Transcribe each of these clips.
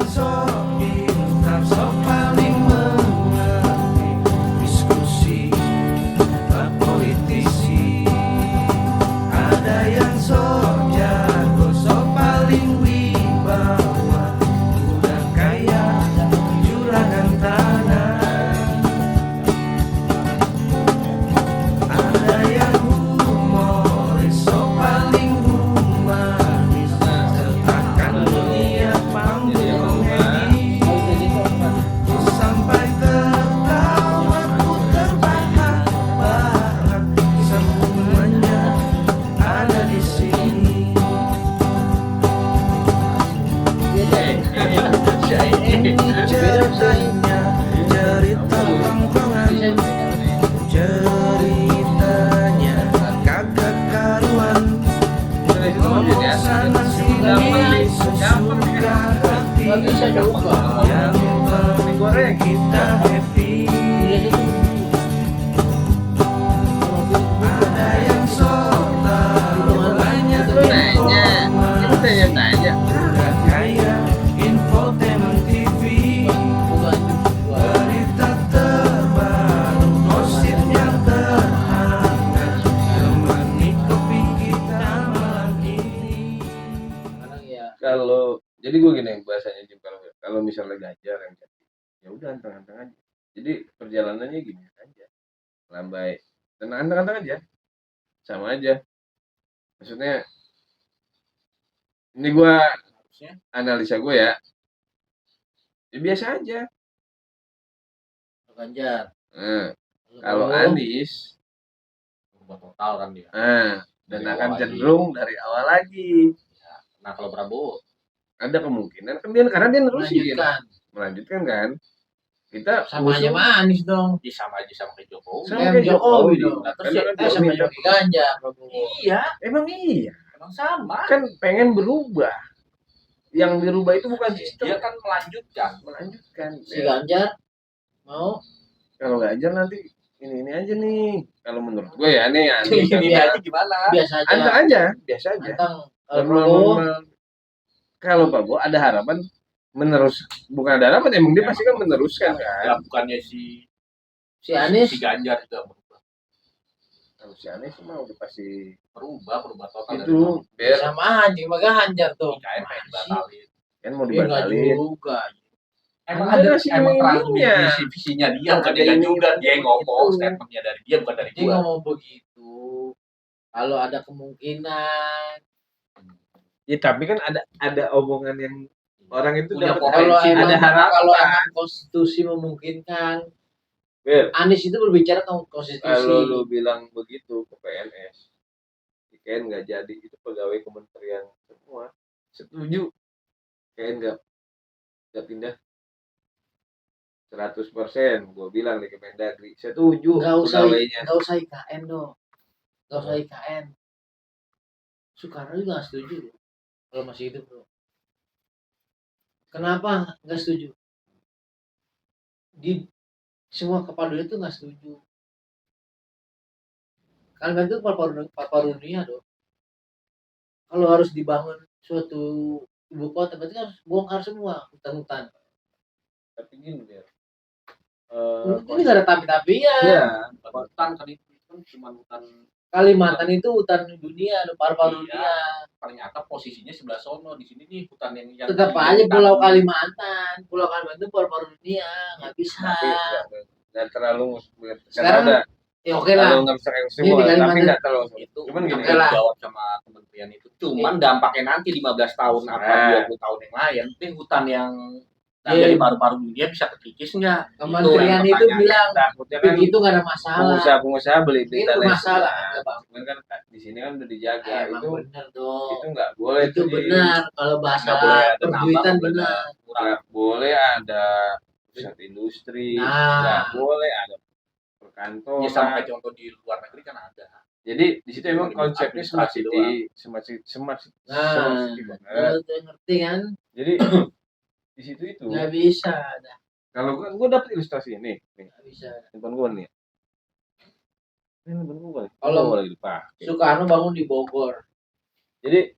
sok pintar, sok paling mengerti diskusi politisi. Ada yang sok jago, sok paling wibawa, udah kaya juragan tanah. Ada yang humoris, sok paling humanis, sertakan dunia panggung happy. Sampai tertawa ku terbahak-bahak, semuanya ada di sini. Ini ceritanya, cerita tongkrongan, ceritanya kagak karuan. Ngomong sana sini sesuka hati, yang penting kita happy. Ada yang sok tahu banyak informasi, udah kaya infotainment TV. Berita terbaru, gosip yang terhangat, temani kopi kita malam ini. Kalau jadi gue gini bahasanya Jim, kalau misalnya Ganjar yang jadi, ya udah anteng-anteng aja. Jadi perjalanannya gini aja, lambai, tenang, anteng-anteng aja, sama aja. Maksudnya ini gue analisa gue ya biasa aja. Ganjar. Kalau Anies Berubah total kan dia. dan Dari akan awal cenderung dari awal lagi. Nah kalau Prabowo Ada kemungkinan kan dia, karena dia nerusin melanjutkan kan. Kita Sama aja sama Anies dong. sama aja sama kayak Jokowi. Sama kayak Jokowi dong. Nah, terus Karena ya, Sama minta- Jokowi Ganjar. iya, emang iya emang sama. kan pengen berubah. Yang dirubah itu bukan sistem, Dia kan melanjutkan. Si Ganjar mau Kalau Ganjar nanti ini aja nih. Kalau menurut gue ya nih Anies Ini aja gimana? biasa aja. anteng aja, biasa aja. Anteng. Normal. Kalau Prabowo ada harapan menerus, bukan ada harapan, emang dia pasti kan meneruskan kan. Ya bukannya si Anies si Ganjar juga berubah. Kalau si Anies mah udah pasti berubah total itu biar sama aja maka Ganjar tuh. IKN pengen batalin. kan mau Dia enggak dibatalin. juga. Emang Ada ada ngasih emang terang di ininya. visinya dia bukan Ada dia ini juga, dia yang ngomong, gitu. statementnya dari dia bukan dari Dia gua. ngomong begitu. Kalau ada kemungkinan Ya tapi kan ada omongan yang orang itu Punya dapat potensi. kalau emang, ada harapan. kalau emang konstitusi memungkinkan, Bil, Anies itu berbicara tentang konstitusi. kalau lu bilang begitu ke PNS, IKN nggak jadi, itu pegawai kementerian semua setuju, IKN nggak pindah 100%. Gue bilang di Kemendagri setuju pegawainya. Nggak usah IKN dong. Nggak usah IKN. Soekarno juga nggak setuju loh, kalau masih hidup bro. Kenapa nggak setuju? Di semua kepala dunia itu nggak setuju. Kalian itu paru dunia dong. Kalau harus dibangun suatu ibu kota, berarti harus bongkar semua hutan-hutan. Tapi gini dia. Ini nggak ada tapi-tapian. Iya. Hutan kan itu kan cuma hutan Kalimantan itu hutan dunia, paru-paru Iya. dunia. ternyata posisinya sebelah sono, di sini nih hutan yang Tetap aja Pulau Kalimantan itu paru-paru dunia, nggak bisa. Tapi nggak terlalu Sekarang, ada ya oke lah. kalau ngerusak Ini semua, di tapi Kalimantan nggak terlalu. itu Cuman gini, oke lah. jawab sama kementerian itu. Cuman dampaknya nanti 15 tahun apa Nah. 20 tahun yang lain, ini hutan yang Iya. dari paru-paru dunia bisa kekikis nggak? Kementerian yang itu pertanyaan. bilang takutnya kan begitu nggak ada masalah. pengusaha beli Itu dan lain masalah. sebagainya. Cuman kan di sini kan udah dijaga, Emang itu benar dong. nggak boleh Itu benar kalau bahasa Nggak boleh ada perduitan tambang, benar. nggak boleh ada pusat industri, Nah. nggak boleh ada Ya perkantoran. sampai contoh di luar negeri kan ada. Jadi di situ emang Cuma konsepnya smart administrasi city, smart city banget. Lu tuh ngerti kan? Jadi di situ itu Nggak bisa, dah. kalau gue dapet ilustrasi ini, nih Nggak bisa. handphone gue nih. Ini handphone gue. Kalau lagi dipakai. Soekarno bangun di Bogor, Jadi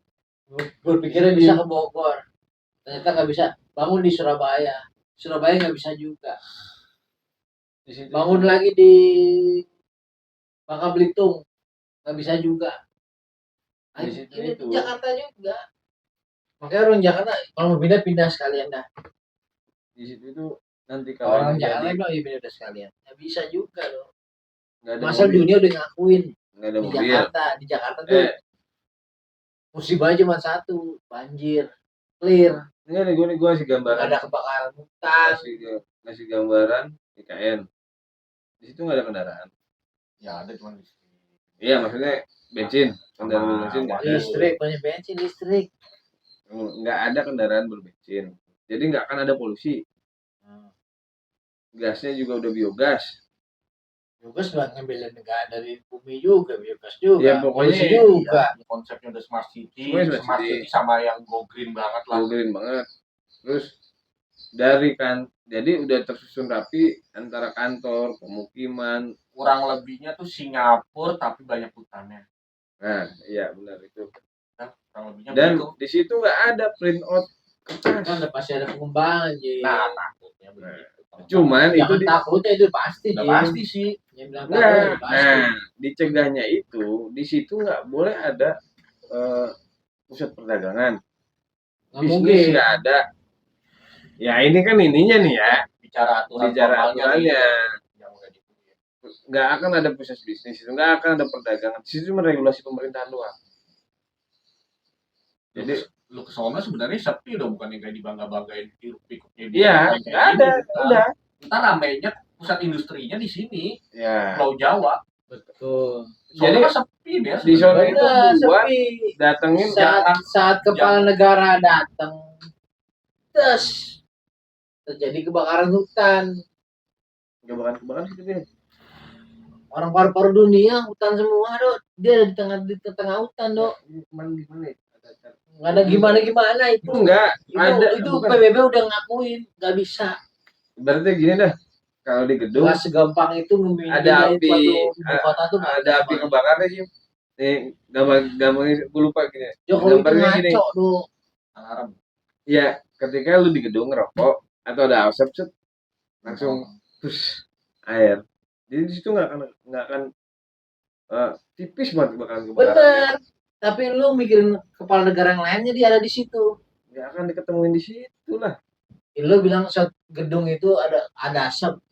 berpikirnya bisa ke Bogor, ternyata nggak bisa bangun di Surabaya nggak bisa juga. Di situ Bangun lagi di Bangka Belitung nggak bisa juga. Nah, Di situ ini itu. di Jakarta juga. Makanya orang Jakarta kalau mau pindah sekalian dah. di situ itu nanti kalau Orang ini Jakarta jadi bilang ya pindah sekalian. Nggak bisa juga loh. nggak ada Masa mobil, dunia udah ngakuin nggak ada di mobil. Jakarta tuh Eh, musibah cuma satu, banjir, clear, ini nih gue kasih nggak gambaran, ada kebakaran hutan. kasih gambaran IKN. Di situ nggak ada kendaraan. Ya ada cuma Iya, maksudnya bensin, kendaraan bensin nggak ada. Listrik, banyak bensin listrik. Nggak ada kendaraan berbensin. Jadi nggak akan ada polusi. Gasnya juga udah biogas. Biogas buat ngambilin negara dari bumi juga, biogas juga. Ya, pokoknya polusi juga. konsepnya udah smart city, Semuanya smart smart city. city sama yang go green banget lah. Green banget. Terus jadi udah tersusun rapi antara kantor, pemukiman. Kurang lebihnya tuh Singapura tapi banyak hutannya. Nah, iya benar itu. Nah, kurang lebihnya Dan begitu. di situ nggak ada print out kertas. Kan udah pasti ada pengembangan Ji. Nah, takutnya begitu. Cuman Jangan itu takutnya itu pasti Udah Ji. pasti sih. Yang bilang Nggak. takut itu pasti. Nah, dicegahnya itu di situ nggak boleh ada pusat perdagangan. Nggak Bisnis mungkin. nggak ada. Ya ini kan ininya nih ya, Bicara bicara formalnya aturannya. yang udah dipunya. Nggak akan ada pusat bisnis, nggak akan ada perdagangan. Di situ cuma regulasi pemerintahan doang. Jadi Lu kesono sebenarnya sepi udah, bukan yang kayak dibangga-banggain hiruk-pikuknya di iya, kayak nggak gini, ada, bukan. udah. Ntar ramainya pusat industrinya di sini, Ya. Pulau Jawa. Betul. Jadi Soalnya kan sepi biasa. di sono itu Benar, buat sepi. datengin Saat kepala negara datang, terus terjadi kebakaran hutan. kebakaran situ deh. Orang paru-paru dunia hutan semua dok. Dia ada di tengah hutan dok. Gimana? Nggak ada gimana itu. Enggak, ada. Itu Bukan. PBB udah ngakuin nggak bisa. Berarti gini dah, kalau di gedung Nggak segampang itu ada api, ibu kota tuh nggak ada api kebakarnya sih. Nih, gampangnya gue lupa gini. Jokowi itu Gambarnya gini. ngaco dok. Alarm. Iya, ketika lu di gedung ngerokok atau ada asap set, langsung terus air. Jadi di situ nggak akan tipis banget bakalan kebakaran. Bener. Tapi lu mikirin kepala negara yang lainnya dia ada di situ. Nggak akan diketemuin di situ lah. Lu bilang gedung itu ada asap,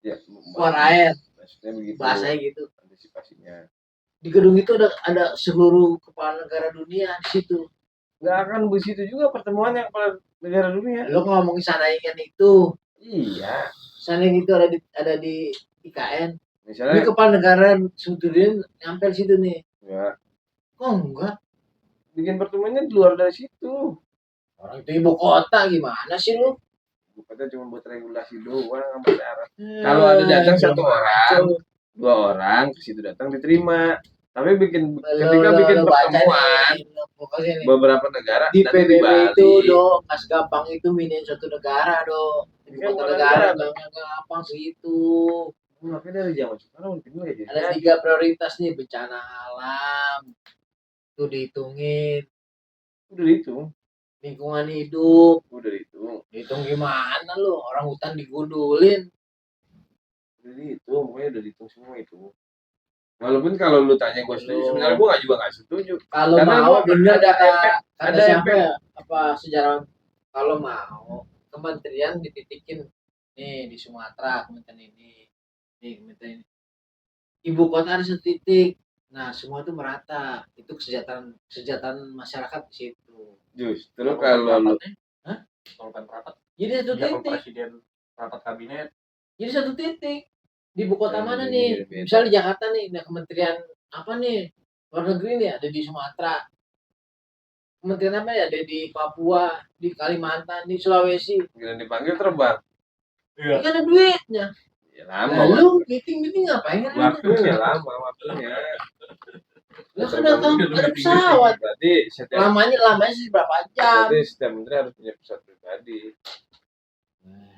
Ya, keluar air, maksudnya begitu. bahasanya gitu. Antisipasinya. Di gedung itu ada seluruh kepala negara dunia di situ. Nggak akan begitu juga pertemuan yang kepala negara dunia. Lu ngomongin Sanaingan itu, Iya. Sanaingan itu ada di IKN. Ini Misalnya kepala negara seluruh nyampe di situ nih. ya, Kok enggak? bikin pertemuannya di luar dari situ. Orang itu ibu kota gimana sih lu? Bukannya cuma buat regulasi doang sama syarat. Kalau ada datang satu orang, dua orang ke situ datang diterima. Tapi ketika bikin pertemuan beberapa negara di nanti PBB Bali, itu dong, pas gampang itu minin suatu negara dong. Ibu Kan kota bukan negara negara, nggak gampang segitu. makanya dari zaman sekarang mungkin nggak jadi. Ada 3 prioritas nih, bencana alam itu dihitungin, Udah dihitung, lingkungan hidup udah dihitung, dihitung gimana lu, orang hutan digundulin. pokoknya udah dihitung semua itu. Walaupun kalau lu tanya gue setuju, sebenarnya gue juga nggak setuju. Kalau Karena mau gua bener kata ada siapa efek. ya, apa sejarawan, kalau mau kementerian dititikin nih di Sumatera, kementerian ini, nih kementerian ini, ibu kota ada satu titik. Nah semua itu merata, itu kesejahteraan masyarakat di situ. Justru kalau lu Kalau rapat, Jadi satu ya, kalau titik, presiden rapat kabinet, jadi satu titik di ibu kota Ya, mana beda-beda. nih? Misalnya di Jakarta nih, nah kementerian apa nih? Luar negeri nih ada di Sumatera. Kementerian apa ya? Ada di Papua, di Kalimantan, di Sulawesi. gila dipanggil terbang, iya. Kan ada duitnya. ya lama. Lalu meeting ngapain kan? Waktunya lama waktunya. Lah kan ada pesawat. Berarti setiap Lamanya sih berapa jam? Berarti setiap menteri harus punya pesawat pribadi.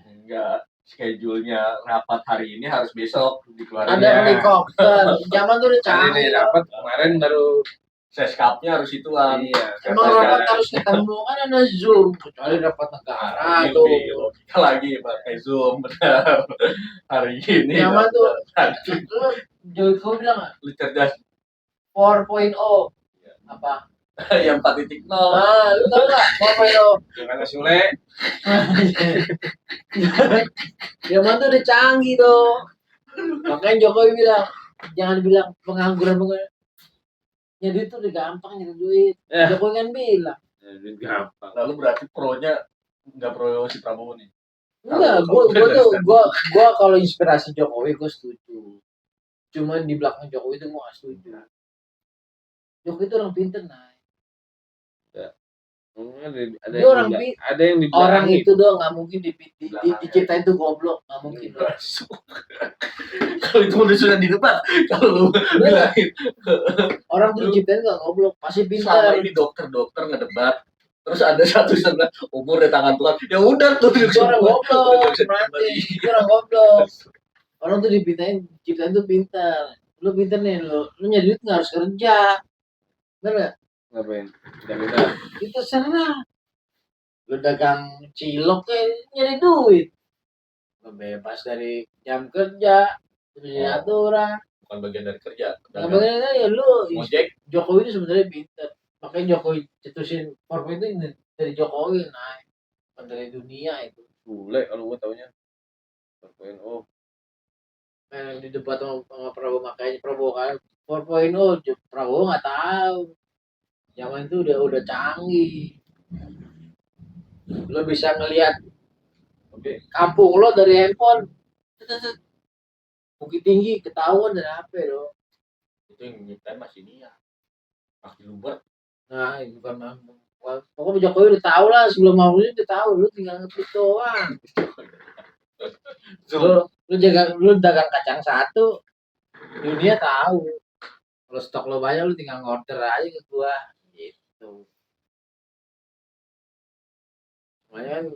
Enggak, schedule-nya rapat hari ini harus besok dikeluarin. Ada helikopter. Zaman tuh udah Kali ini canggih. rapat kemarin baru Seskapnya harus ituan. Iya. Emang rapat harus ketemu kan ada Zoom, kecuali rapat negara Ini tuh. lebih logika lagi pakai Zoom benar. Hari ini. Nyaman tuh. Tadi Lu Jokowi bilang nggak? lu cerdas 4.0 apa? yang 4.0. Ah, lu tahu nggak 4.0? Jangan Sule. Zaman tuh udah canggih tuh. Makanya Jokowi bilang, jangan bilang pengangguran. Jadi itu udah gampang nyari duit. Ya. Jokowi kan bilang. Jadi gampang. Lalu berarti pro-nya nggak pro si Prabowo nih. Enggak, gua kalau inspirasi Jokowi gue setuju. Cuman di belakang Jokowi itu gua nggak setuju. Jokowi itu orang pinter, nah. Ada Dia orang ada yang di orang belakang itu doang nggak mungkin diciptain tuh goblok, nggak mungkin. Kalau itu udah sudah di depan. Kalau lu bilangin Orang tuh diciptain nggak goblok, pasti sama pintar. ini dokter ngedebat. Terus ada satu sebelah umur di tangan Tuhan. Ya udah tuh Itu orang goblok, berarti itu orang goblok. Orang tuh diciptain tuh pintar. Lu pintar nih, lu nyari duit nggak harus kerja, bener nggak? Ngapain? Tidak. Itu serah. Lu dagang cilok kayak nyari duit. Lu bebas dari jam kerja, dari aturan. bukan bagian dari kerja. Nah, bagaimana ya lu Gojek Jokowi itu sebenarnya pintar. Makanya Jokowi cetusin Form itu dari Jokowi naik, bukan dari dunia itu. Sule kalau gua taunya. Oh, Di debat sama Prabowo, makanya Prabowo kan 4.0, Prabowo nggak tahu. Zaman itu udah canggih. Lo bisa ngelihat kampung lo dari handphone. Bukit Tinggi ketahuan dari HP lo. itu yang nyiptain masih dia. Masih luber. Nah, itu bukan mampu. Pokoknya Jokowi udah tahu lah, sebelum mau udah tahu, lu tinggal ngetik doang. Lu dagang kacang satu, dunia tahu. Kalau stok lo banyak, lu tinggal ngorder aja ke gua. Gitu. Makanya kan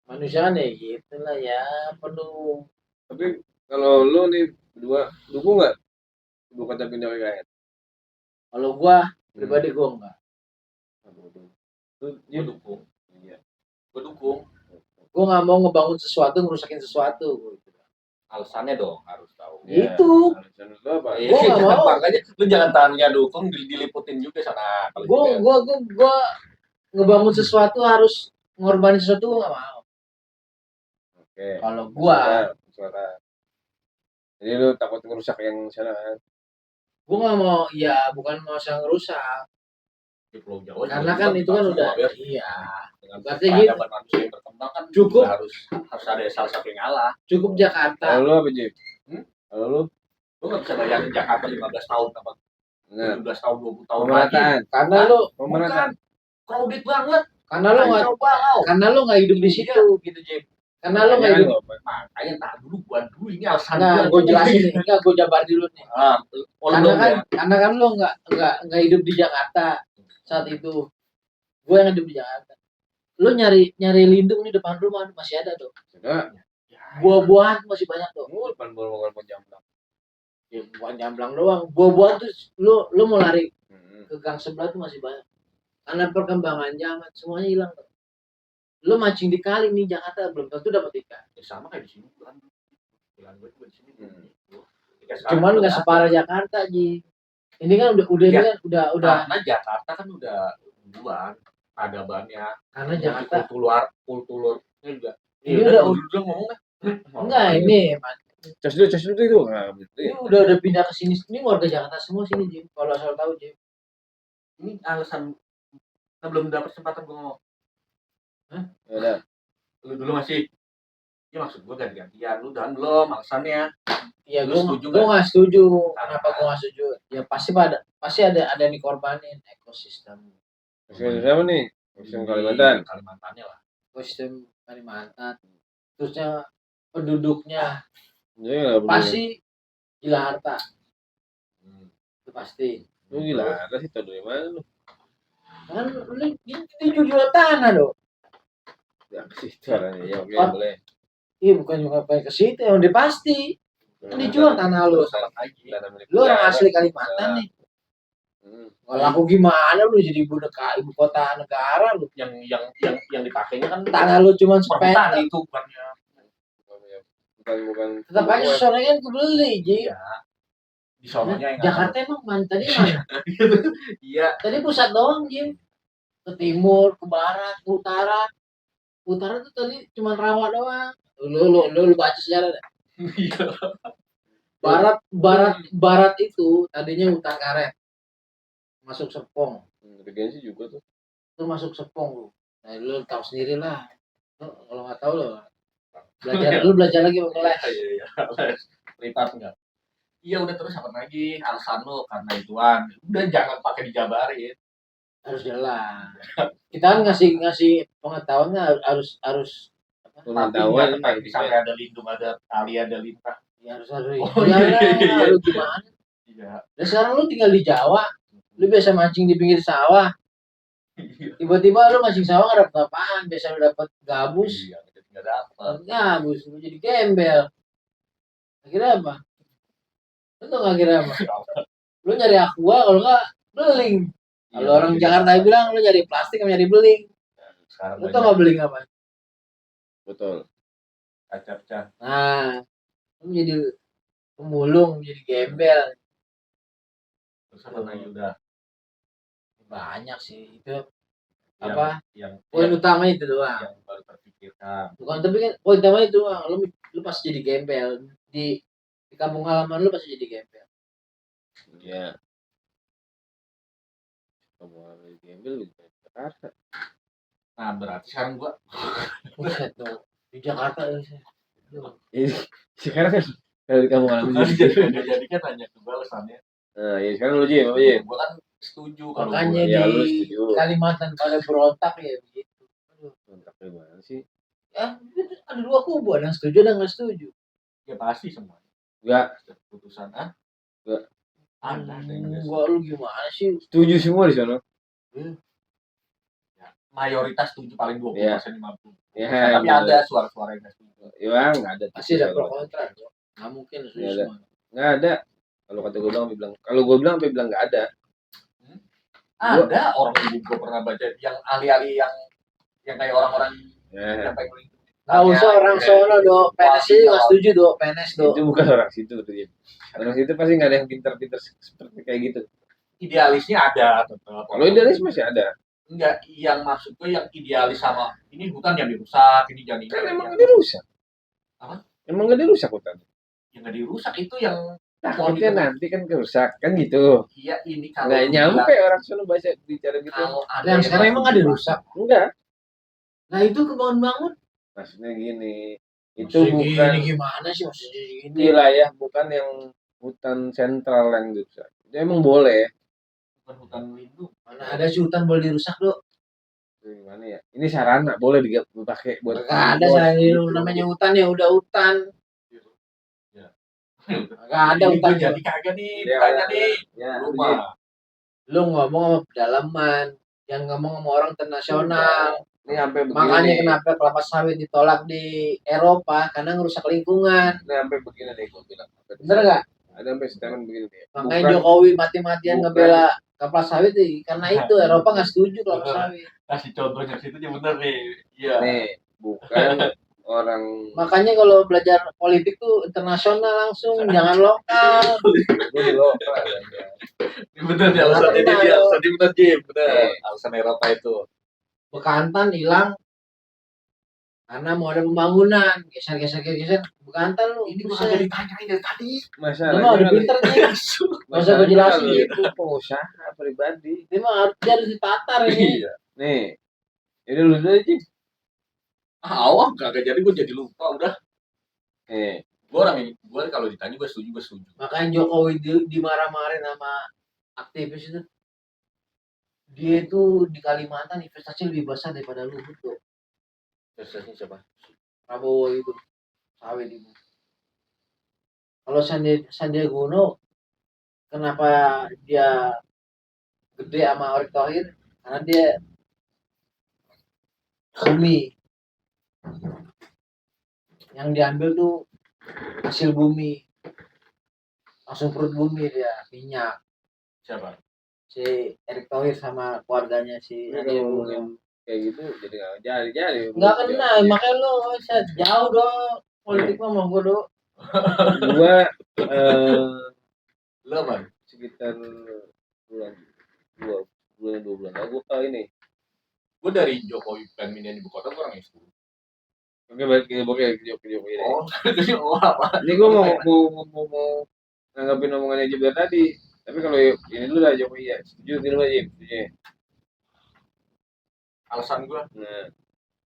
manusia kan ya gitu lah ya, penuh. tapi kalau lu nih berdua dukung nggak ibu kota pindah ke IKN? Kalau gua pribadi gua enggak. Gue dukung. Iya. Gue dukung. Gua nggak mau ngebangun sesuatu, ngerusakin sesuatu. Alasannya dong harus tahu. Iya. Itu. Alasan lu apa? Iya, Gua nggak mau. makanya lu jangan tanya dukung diliputin juga sana. Kalau Gua ngebangun sesuatu harus ngorbanin sesuatu, gua nggak mau. Oke. Kalau gua suara. Jadi lu takut ngerusak yang sana kan? gua nggak mau, ya bukan mau saya ngerusak, di Pulau Jawa karena juga kan itu kan semua udah biar iya dengan berarti gitu. peradaban manusia yang berkembang kan Cukup. juga harus ada salah satu yang ngalah. Cukup Jakarta. Kalau lu apa Jip? Kalau lu? Lu nggak bisa bayangin Jakarta 15 tahun apa Nah, 17 tahun 20 tahun lagi. pemerataan. Karena lu Pemerataan. Crowded banget. karena lu nggak Coba lo. karena lu nggak hidup di situ gitu Jim. Karena lu nggak Jangan hidup. lu, Makanya tak dulu gua dulu ini alasan Nah, gue jelasin nih, enggak gue jabar dulu nih. Karena kan lu nggak hidup di Jakarta saat itu. Gue yang hidup di Jakarta. Lu nyari lindung di depan rumah masih ada tuh. Sudah. Buah-buahan masih banyak tuh. Lu depan bola jamblang. Ya, bukan jamblang doang. Buah-buahan tuh lu mau lari ke gang sebelah tuh masih banyak. Karena perkembangan zaman semuanya hilang tuh. Lu mancing di kali nih Jakarta belum tentu dapat ikan. Ya, sama kayak di sini kan. Bilang gue juga di sini. Cuman nggak separah Jakarta Ji. Ini kan udah Ya. ini kan udah Karena Jakarta kan udah duluan peradabannya. karena Jakarta Kulturnya juga. Ini udah ngomongnya. enggak ini Cas dulu itu. Nah, betul. ini udah pindah ke sini. Ini warga Jakarta semua sini Ji. Kalau asal tahu Ji. Ini alasan kita belum dapat kesempatan gue ngomong. Ya udah. Lu dulu masih. Ya maksud gue ganti-gantian. Lu dan belum alasannya. Iya, Lu gue setuju nggak setuju. Karena- Kenapa gue nggak setuju? Ya pasti ada yang dikorbanin ekosistem Siapa nih? Musim Kalimantan. Kalimantannya lah. ekosistem Kalimantan. Terusnya penduduknya Iya, pasti gila harta. Hmm. Itu pasti. Lu gila, ada sih tau dari mana lu? Kan lu jual tanah dong. Ya ke situ caranya. Ya oke, Pak. boleh. Iya bukan juga pengen ke situ, yang udah pasti. Kan dijual tanah lu. Salah lagi. Tanah milik Lu orang negara. asli Kalimantan nih. Kalau aku gimana lu jadi ibu kota negara lu. Yang dipakainya kan Tanah lu cuma perhutan sepeda. itu bukannya. Bukan Tetap aja sononya kan kebeli, Ji. Iya. Di sononya yang Jakarta emang tadi mana? Iya. Tadi pusat doang, Ji. Ke timur, ke barat, ke utara. Utara tuh tadi cuma rawa doang. Lu baca sejarah dah. Barat itu tadinya hutan karet. Masuk Serpong. Regensi juga tuh. Itu masuk Serpong lu. Nah, lu tahu sendiri lah. Lu, kalau nggak tahu lo belajar lagi mau kelas. Iya. Privat enggak. Iya udah, terus apa lagi alasan lo karena ituan. Udah jangan pakai dijabarin. Harus jelas. Kita kan ngasih pengetahuannya harus Pengetahuan tapi sampai ada lindung, ada tali, ada lintah. ya harus Oh, iya. Lu gimana? Iya. Dan sekarang lu tinggal di Jawa, lu biasa mancing di pinggir sawah. Tiba-tiba lu mancing sawah nggak dapet apaan, biasa lu dapet gabus. Iya, nggak dapat. Gabus, lu jadi gembel. Akhirnya apa? Lu tau nggak akhirnya apa? Lu nyari aqua, kalau nggak beling. Kalau orang Jakarta bilang lu nyari plastik sama nyari beling. Sekarang Lu tau nggak beling apa? betul. kaca pecah. Nah, lu jadi pemulung, jadi gembel. Terus apa lagi udah Banyak sih itu. yang, Apa? yang Poin utama itu doang. yang baru terpikirkan. Bukan, tapi kan poin utama itu doang. Lu pasti jadi gembel di kampung halaman lu pasti jadi gembel. Iya. Kamu harus gembel di Jakarta. Nah berarti sekarang gua Buset tuh di Jakarta ini. Sekarang kan dari kamu alami. jadi kan hanya ke balasannya. Nah, ya sekarang lu Jim, apa Jim? Gua kan setuju kalau Makanya gua. Ya, lu di setuju. Kalimantan pada berontak ya begitu. Kontrak gimana sih? Ya, ada dua kubu, ada yang setuju dan nggak setuju. Ya pasti semua. Enggak, Keputusan Nggak. ada yang nggak Gua lu gimana sih? setuju semua di sana. mayoritas setuju paling 20% Iya. 50%. Ya, Tapi ada suara-suara yang nggak setuju. Ya, enggak ada. Pasti ada pro kontra. Nggak mungkin setuju Nggak ada. semua. Enggak ada. Kalau kata gue bilang, bilang. Kalau gue bilang, sampai bilang enggak ada. Ada orang ibu gue pernah baca yang ahli-ahli yang kayak orang-orang Ya, yang pengen Nggak usah orang sono do, PNS ini nggak setuju do, PNS do. itu bukan orang situ tuh Jim. Orang situ pasti nggak ada yang pintar-pintar seperti kayak gitu. idealisnya ada tetap. Kalau idealis masih ada. Enggak, yang maksud gue yang idealis sama ini hutan yang dirusak, ini jadi Kan emang nggak dirusak. Apa? Emang nggak dirusak hutan. yang nggak dirusak itu yang Takutnya nanti kan kerusak kan gitu. iya ini kalau Nggak nyampe orang sono baca bicara gitu. kalau ada Yang sekarang emang nggak dirusak. Enggak. Nah itu kebangun-bangun. Maksudnya gini. Itu Maksudnya bukan gini, gimana sih maksudnya gini? wilayah, bukan yang hutan sentral yang dirusak. Itu emang boleh. bukan hutan lindung. Mana ada sih hutan boleh dirusak do? Gimana ya? Ini sarana boleh dipakai buat. Nggak ada saya namanya hutan ya udah hutan. Nggak ada Ini hutan. gue jadi kagak nih, Ya, tanya nih. Ya, Rumah. Lu ngomong sama pedalaman, yang ngomong sama orang internasional. Ini sampai begini. Makanya kenapa kelapa sawit ditolak di Eropa karena ngerusak lingkungan. Ini sampai begini nih gue bilang. Bener nggak? Ada sampai statement begini nih. Makanya Jokowi mati-matian bukan. ngebela kelapa sawit nih. Karena itu Eropa nggak setuju kelapa Bener. sawit. Kasih contohnya situ aja bener nih. Iya. Nih, bukan orang Makanya kalau belajar politik tuh internasional langsung, jangan lokal. gue di lokal aja. Bener nih alasan ini dia, alasan ini bener Jim, bener. Alasan Eropa itu. Bekantan hilang karena mau ada pembangunan, geser. Bekantan lu, Ini gua buset. kagak ditanyain dari tadi. Lu mah udah pinter nih. Nggak usah gua jelasin. Itu pengusaha pribadi. Ini mah dia harus ditatar ini. Iya. Nih, ini lu dulu aja. Awam kagak jadi gue jadi lupa udah. Nih, Gue orang ini, gue kalau ditanya gue setuju. Makanya Jokowi dimarah-marahin sama aktivis itu. Dia itu di Kalimantan investasi lebih besar daripada lu betul. Investasinya siapa? Prabowo itu sawit itu. Kalau Sandiaga Uno kenapa dia gede sama Erick Thohir? Karena dia bumi yang diambil tuh hasil bumi, langsung perut bumi dia minyak. Siapa? si Erick Thohir sama keluarganya si Ini Andi kalau Narogong. ngomongin kayak gitu jadi nggak jadi. Nggak kena, makanya lo bisa jauh dong politik mah mau gue do. Gua Lo bang, sekitar bulan dua bulan lalu gua ini. gue dari Jokowi pengen mindahin ibu kota gue orang itu. Oke balik ke Jokowi. Oh, jadi apa? Ini gua mau nanggapin omongannya Jibir tadi. Tapi kalau ini dulu lah Jokowi ya. Setuju dulu aja. Setuju. Alasan gue, Nah,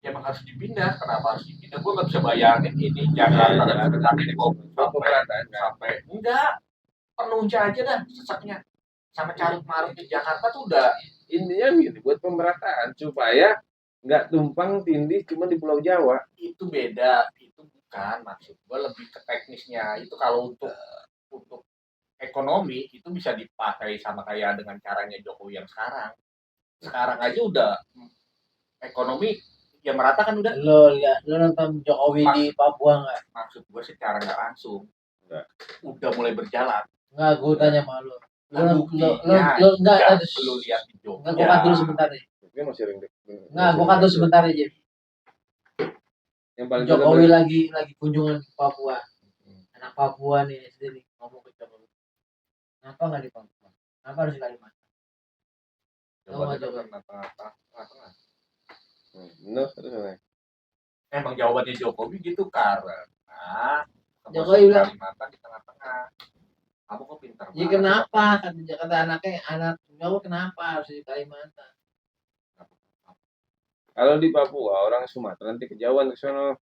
ya emang harus dipindah. Kenapa harus dipindah? Gue nggak bisa bayangin ini Jakarta dan Jakarta ini kok sampai enggak penuh aja dah sesaknya. Sama carut marut di Jakarta tuh udah intinya gini buat pemerataan supaya nggak tumpang tindih cuma di Pulau Jawa. itu beda, itu bukan maksud gue, lebih ke teknisnya. Itu kalau untuk ekonomi itu bisa dipakai sama kayak dengan caranya Jokowi yang sekarang aja udah ekonomi ya merata kan udah. Lo nonton Jokowi di Papua nggak? Maksud gue secara nggak langsung Enggak. udah mulai berjalan. Nggak, gue tanya sama lo. Lo Buktinya nggak ada. lu lihat di Nggak, Jogja. gue kat dulu sebentar deh. Mungkin masih rindu. Nggak, gue kat dulu sebentar aja. Yang paling Jokowi lagi kunjungan ke Papua. Anak Papua nih sendiri ngomong ke Jokowi. Kenapa nggak di Papua? Kenapa harus di Kalimantan? Jawabannya Coba. kan tengah-tengah. benar terus apa? Emang jawabannya Jokowi gitu karena Jokowi bilang, Kalimantan di tengah-tengah. Kamu kok pintar ya banget. kenapa? Kata anak Jawa kenapa harus di Kalimantan? Kalau di Papua orang Sumatera nanti kejauhan ke sono.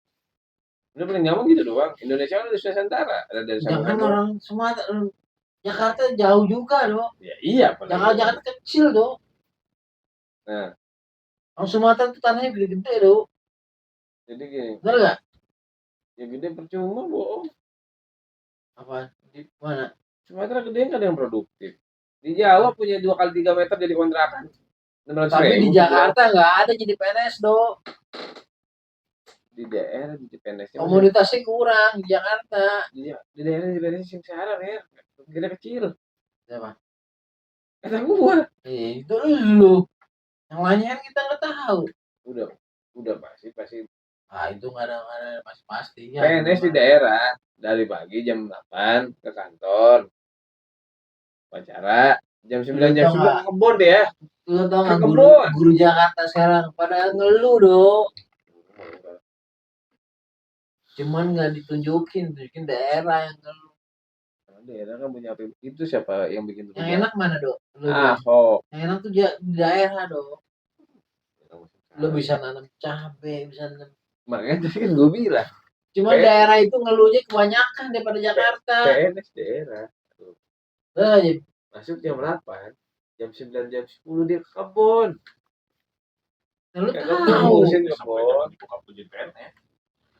Udah paling nyaman gitu doang. Indonesia kan udah Nusantara. Ada dari Jangan Samarinda. orang Sumatera, Jakarta jauh juga dong. Ya iya paling. Jakarta kecil dong. Nah, Orang Sumatera tuh tanahnya gede-gede dong. jadi gini, Bener nggak? ya gede percuma bohong. Apa? Di mana? Sumatera gede nggak ada yang produktif. Di Jawa punya 2 kali 3 meter jadi kontrakan. 600 Tapi di ribu. Jakarta nggak ada jadi PNS dong. Di daerah di PNS. Komunitasnya kurang di Jakarta. Di daerah di PNS sing sarang ya. Gede kecil. Siapa? Kata gua. Itu lu. Yang lainnya kan kita nggak tahu. Udah pasti. Ah itu nggak ada pasti. Ya, PNS di daerah dari pagi jam 8 ke kantor. Pacara jam 9 jam 10 ke kebun deh ya. Lu tau nggak Ke guru Jakarta sekarang pada ngeluh dong. Cuman nggak tunjukin daerah yang ngeluh. Daerah kan punya apa? Itu siapa yang bikin itu? Yang enak mana dok? Ahok. Yang enak tuh di daerah dok. Lu bisa nanam cabai, bisa nanam. Makanya tadi kan gue bilang. Cuma daerah itu ngeluhnya kebanyakan daripada Jakarta. PNS daerah. Nah, masuk jam 8, jam 9, jam 10 dia ke kebun. lu Ke tahu. kebun. Buka puji PNS.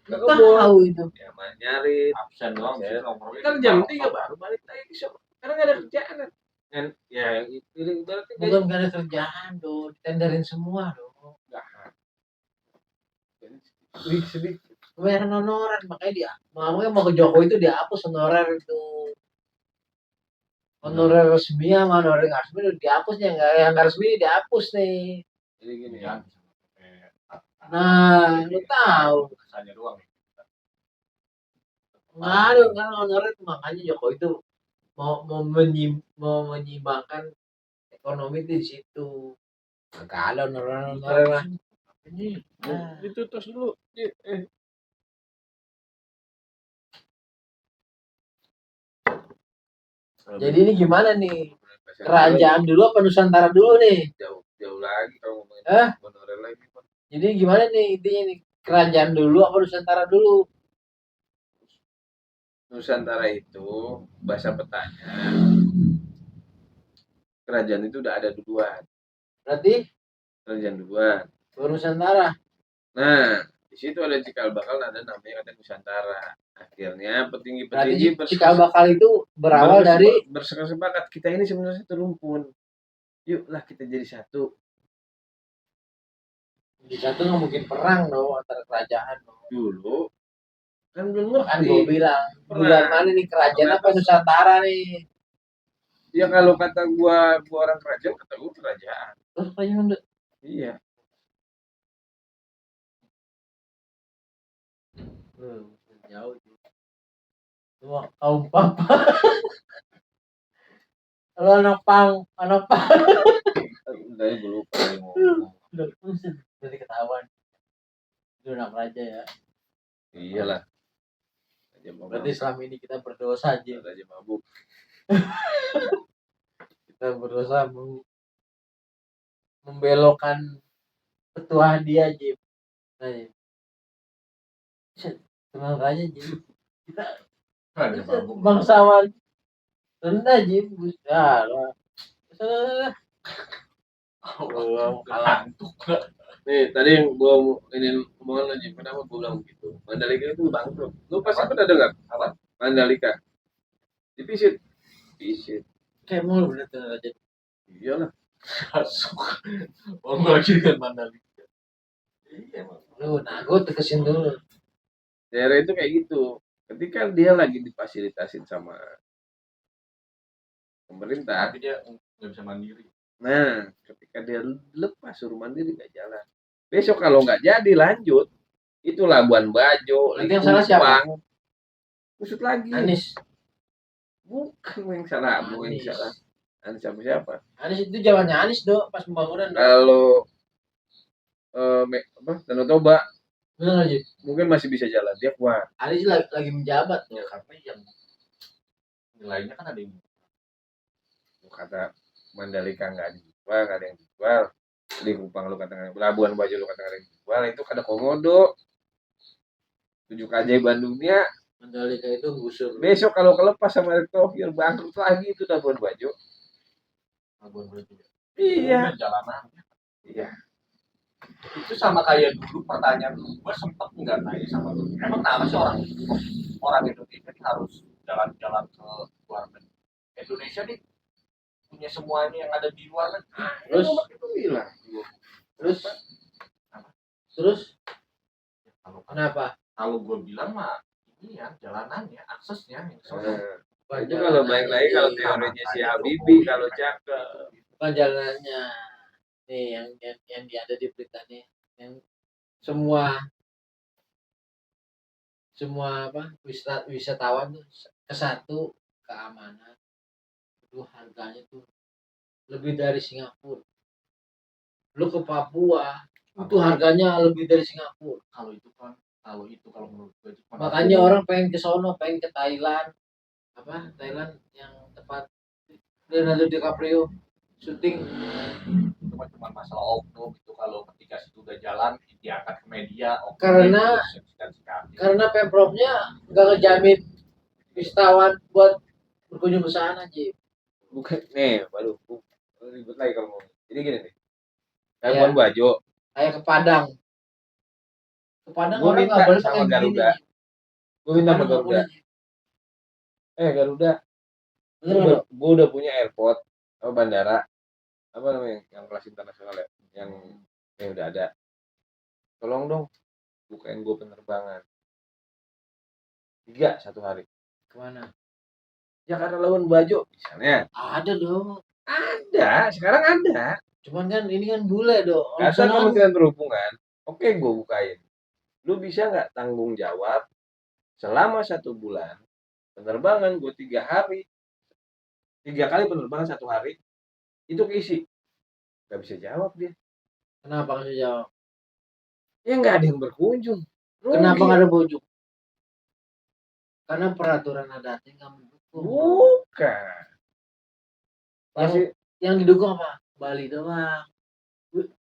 Ke Lu kebun. tahu itu. Ya nyari. Absen doang sih Absen. nomornya. Kan jam 3 baru balik lagi ke shop. Karena nggak ada kerjaan. Kan ya berarti Bukan gak ada kerjaan dong, ditenderin semua dong. sedikit. Bayaran honorer, makanya dia mau ke Jokowi itu dihapus honorer itu. Honorer resmi sama honorer nggak resmi udah dihapus, yang nggak resmi dihapus nih. Jadi gini Ya. Nah, lu tahu. Kesannya doang. Nggak ada kan honorer itu, makanya Jokowi itu mau menyimbangkan ekonomi itu di situ. Nggak ada honorer lah. Itu terus dulu. Jadi ini gimana nih? Kerajaan dulu apa Nusantara dulu nih? Jauh lagi kalau ngomongin honorer lagi. Jadi gimana nih intinya nih? Kerajaan dulu apa Nusantara dulu? Nusantara itu bahasa petanya. Kerajaan itu udah ada duluan. Berarti Kerajaan duluan. baru Nusantara. Nah, di situ ada cikal bakal ada namanya kata Nusantara. Akhirnya Berarti petinggi cikal bakal itu berawal dari bersepakat kita ini sebenarnya satu rumpun. Yuklah kita jadi satu. di satu nggak mungkin perang dong antara kerajaan dong. Dulu kan belum Kan ngerti. gue bilang bulan mana nih kerajaan apa Nusantara nih? Ya kalau kata gua orang kerajaan, kata gua kerajaan. Terus kayaknya udah Iya. jauh tuh. Cuma kaum papa. Kalau anak pang Tadi gua lupa tadi mau ngomong. udah pusing, jadi ketahuan. Itu anak raja ya. Iyalah. Raja Berarti mabuk. selama ini kita berdosa aja. Raja mabuk. Kita berdosa membelokkan petuahan dia aja. Tenang aja Jim. Kita Raja mabuk. bangsawan rendah Jim. Ya lah. Ngantuk. Nih, tadi yang gua ini omongan lo, Jim. Kenapa gua bilang begitu? Mandalika itu bangkrut. Lu pasti pernah dengar? Apa? Mandalika. Divisit. Visit. Kayak mau bener tenang aja. Iyalah. Masuk. Orang gua lagi dengan Mandalika. Iya emang. Lu, nah gue tekesin dulu. Daerah itu kayak gitu. Ketika dia lagi difasilitasin sama pemerintah, Tapi dia nggak bisa mandiri. nah ketika dia lepas suruh mandiri nggak jalan. Besok kalau nggak jadi lanjut, itu Labuan Bajo, Nanti yang salah siapa? Likupang, kusut lagi. Anis. Bukan yang salah, bukan yang Anies. salah. Anis siapa? Anis itu zamannya Anis do, pas pembangunan. Kalau Danau Toba Bener aja. mungkin masih bisa jalan, dia kuat. Anis lagi menjabat tuh. Ya karena yang nilainya kan ada yang Kata Mandalika nggak dijual, nggak ada yang dijual. Likupang lu katakan, Labuan Bajo lu katakan ada yang dijual, itu kada komodo. 7 keajaiban dunia. Mandalika itu gusur. Besok kalau kelepas sama Erick Thohir bangkrut lagi itu Labuan Bajo. Labuan Bajo. Iya. Jalanan. Iya. Itu sama kayak dulu pertanyaan gue sempet nggak nanya sama lu. Emang kenapa sih orang Indonesia ini harus jalan-jalan ke luar negeri? Indonesia nih punya semuanya yang ada di luar negeri. Terus Itu bilang. terus Kalau kenapa? kalau gue bilang mah ini ya jalanannya, aksesnya yang sono. Itu kalau baik lagi kalau teorinya si Habibie kalau cakep. Bukan jalanannya. Nih yang ada di berita nih, yang semua wisatawan tuh ke satu keamanan, kedua harganya tuh lebih dari Singapura. Lu ke Papua itu harganya lebih dari Singapura. Kalau menurut gue itu Makanya orang pengen ke sono, pengen ke Thailand. Thailand yang tempat Leonardo DiCaprio syuting. itu cuma masalah oknum itu kalau ketika situ udah jalan diangkat ke media Karena Pemprovnya nggak ngejamin wisatawan buat berkunjung ke sana Ji. Bukan nih, waduh, ribet lagi kalau ngomong. Jadi gini nih. Iya. Labuan Bajo, Kayak ke Padang. Ke Padang Gua orang minta nggak boleh sama pakai Garuda. begini. gue minta sama Padang nggak Garuda. boleh. Garuda, Bener nggak? gue udah punya airport, bandara, apa namanya, yang kelas internasional ya, yang udah ada. Tolong dong, bukain gue penerbangan 3 satu hari. Kemana? Jakarta Labuan Bajo, misalnya. Ada dong. Ada, sekarang ada. Cuman kan ini kan bule dong. Kata Kementerian Perhubungan, oke gue bukain. Lu bisa nggak tanggung jawab selama 1 bulan penerbangan gue 3 hari, 3 kali penerbangan 1 hari itu keisi? Nggak bisa jawab dia. Kenapa nggak bisa jawab? Ya nggak ada yang berkunjung. Rugi. Kenapa nggak ada bujuk? Karena peraturan adatnya nggak mendukung. Bukan. Masih Yang didukung apa? Bali doang.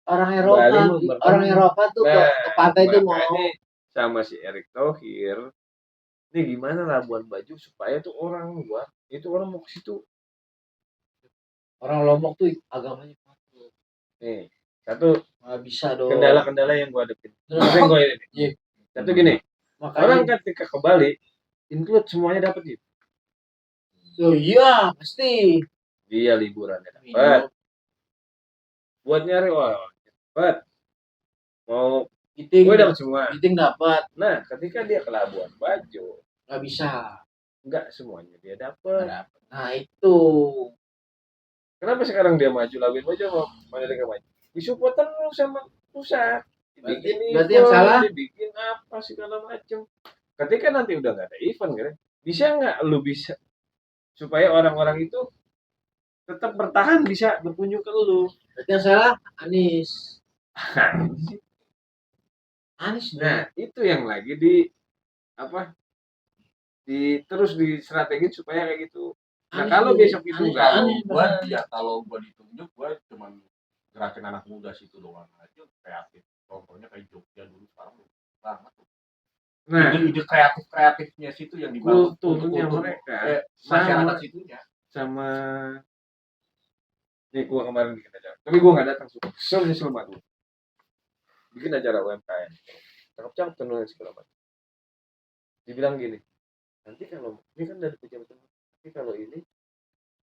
Orang Eropa, Bali orang Eropa tuh ke pantai tuh mau. makanya sama si Erick Thohir. Ini gimana Labuan Bajo supaya tuh orang luar itu orang mau ke situ. Orang Lombok tuh agamanya kuat. Nih, satu Nggak bisa dong. kendala-kendala yang gue hadapin. Terus, Apa yang gue ini? Iya. Satu gini, makanya, orang ketika ke Bali, include semuanya dapat gitu. oh iya pasti. Dia liburannya dapat. Minum, Buat nyari dapat. Mau giting, gue dapat semua. giting dapat. Nah, ketika dia ke Labuan Bajo, Nggak bisa. enggak semuanya dia dapat. Nggak dapat. Nah itu Kenapa sekarang dia maju, Labuin Bajo sama Mandalika maju? Disupport terus sama pusat. Berarti yang salah? Dibikin apa segala macam. Ketika nanti udah nggak ada event, kan? Bisa nggak lu bisa supaya orang-orang itu tetap bertahan bisa berkunjung ke lu. Berarti yang salah Anies. Anies Nah, itu yang lagi di apa? Terus distrategin supaya kayak gitu. Nah, kalau besok itu enggak, Kalau gua ditunjuk, gua cuman gerakin anak muda situ doang aja, kreatif. Contohnya kayak Jogja dulu, sekarang banget. nah, Ide kreatifnya situ yang dibangun kulturnya untuk mereka masyarakat situnya. sama nih gua kemarin bikin acara, tapi gua nggak datang, nyesel banget. Bikin acara UMKM, cakep-cakep tentunya segala macam. Dibilang gini, nanti kalau ini kan dari pejabat, tapi kalau ini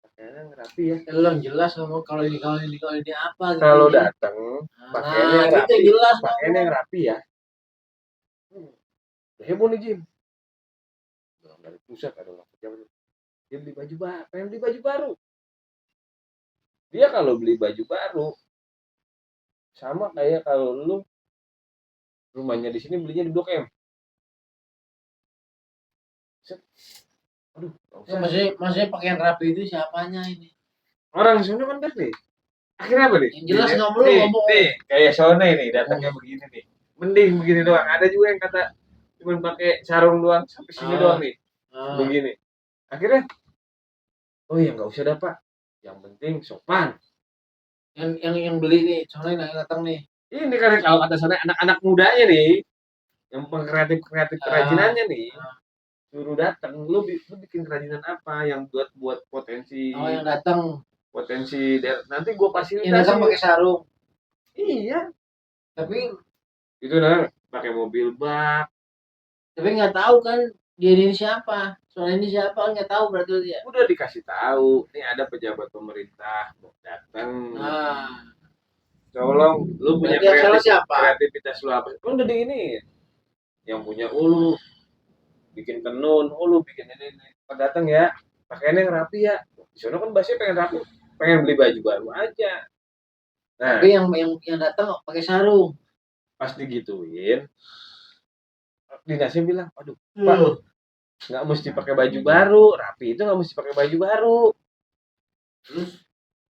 pakaiannya ngerapi ya. Lu yang jelas ngomong kalau ini apa gitu. Kalau datang pakaiannya kita rapi, jelas pakaiannya yang rapi ya. Heboh nih Jim. Dari pusat ada orang pejabat. Dia beli baju baru, pengen beli baju baru. Dia kalau beli baju baru sama kayak kalau lu rumahnya di sini belinya di Blok M. Aduh, maksudnya pakaian rapi itu siapanya ini? orang sana kan nih. Akhirnya apa nih? Yang jelas ngomong. Nih, kayak Sone nih datangnya begini nih. Mending begini doang. Ada juga yang kata cuma pakai sarung doang sampai sini doang nih. Begini. Akhirnya oh ya nggak usah dah Pak. Yang penting sopan. Yang beli nih, soalnya yang datang nih. Ini kan kalau kata Sone anak-anak mudanya nih, yang pengkreatif kerajinannya nih. Suruh datang, lu bikin kerajinan apa yang buat potensi yang datang potensi nanti gue fasilitasi. Yang datang pakai sarung. Iya, tapi itu nah pakai mobil bak. Tapi nggak tahu kan dia ini siapa, soalnya ini siapa nggak tahu berarti dia. Udah dikasih tahu, nih ada pejabat pemerintah mau datang. Tolong lu punya kreativitas lu apa? Lu udah diinin. Yang punya lu bikin tenun, lu bikin ini. Pas datang ya, pakaiannya yang rapi ya. Di sana kan bahasanya pengen rapi, pengen beli baju baru aja. Nah, tapi yang datang pakai sarung. Pas digituin, dinasnya bilang, aduh, Pak, nggak mesti pakai baju baru, rapi itu nggak mesti pakai baju baru. Terus,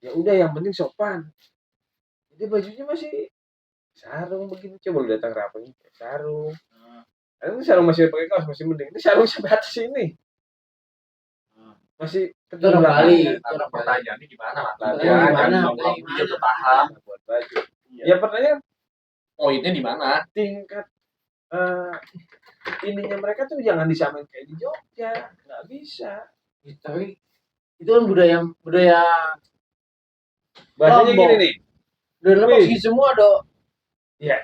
ya udah yang penting sopan. Jadi bajunya masih sarung begini, coba lu datang rapi sarung. Ini sarung masih pakai kaos masih mending. Ini sarung sampai atas ini. Masih ketemu kali. Pertanyaannya gimana lah? Gimana? Dia tuh paham buat baju. Ya pertanyaan poinnya di mana? Tingkat ininya mereka tuh jangan disamain kayak di Jogja, nggak bisa. Tapi itu kan budaya bahasanya gini nih. Udah lepas semua dong. Iya.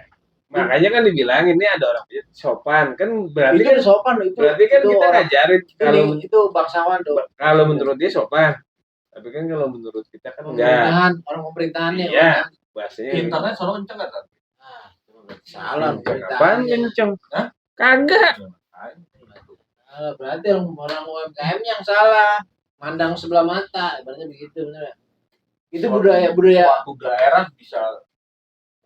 Makanya kan dibilang ini ada orang sopan kan berarti itu kan sopan itu. Berarti kan kita ngajarin kalau itu bangsawan dong. Kalau menurut dia sopan. Tapi kan kalau menurut kita kan enggak. Orang pemerintahannya. Iya. Bahasanya internet selalu kenceng kan? Salah. Kapan kenceng? Hah? Kagak. Berarti orang UMKM yang salah. Mandang sebelah mata, ibaratnya begitu benar. Itu budaya suatu daerah bisa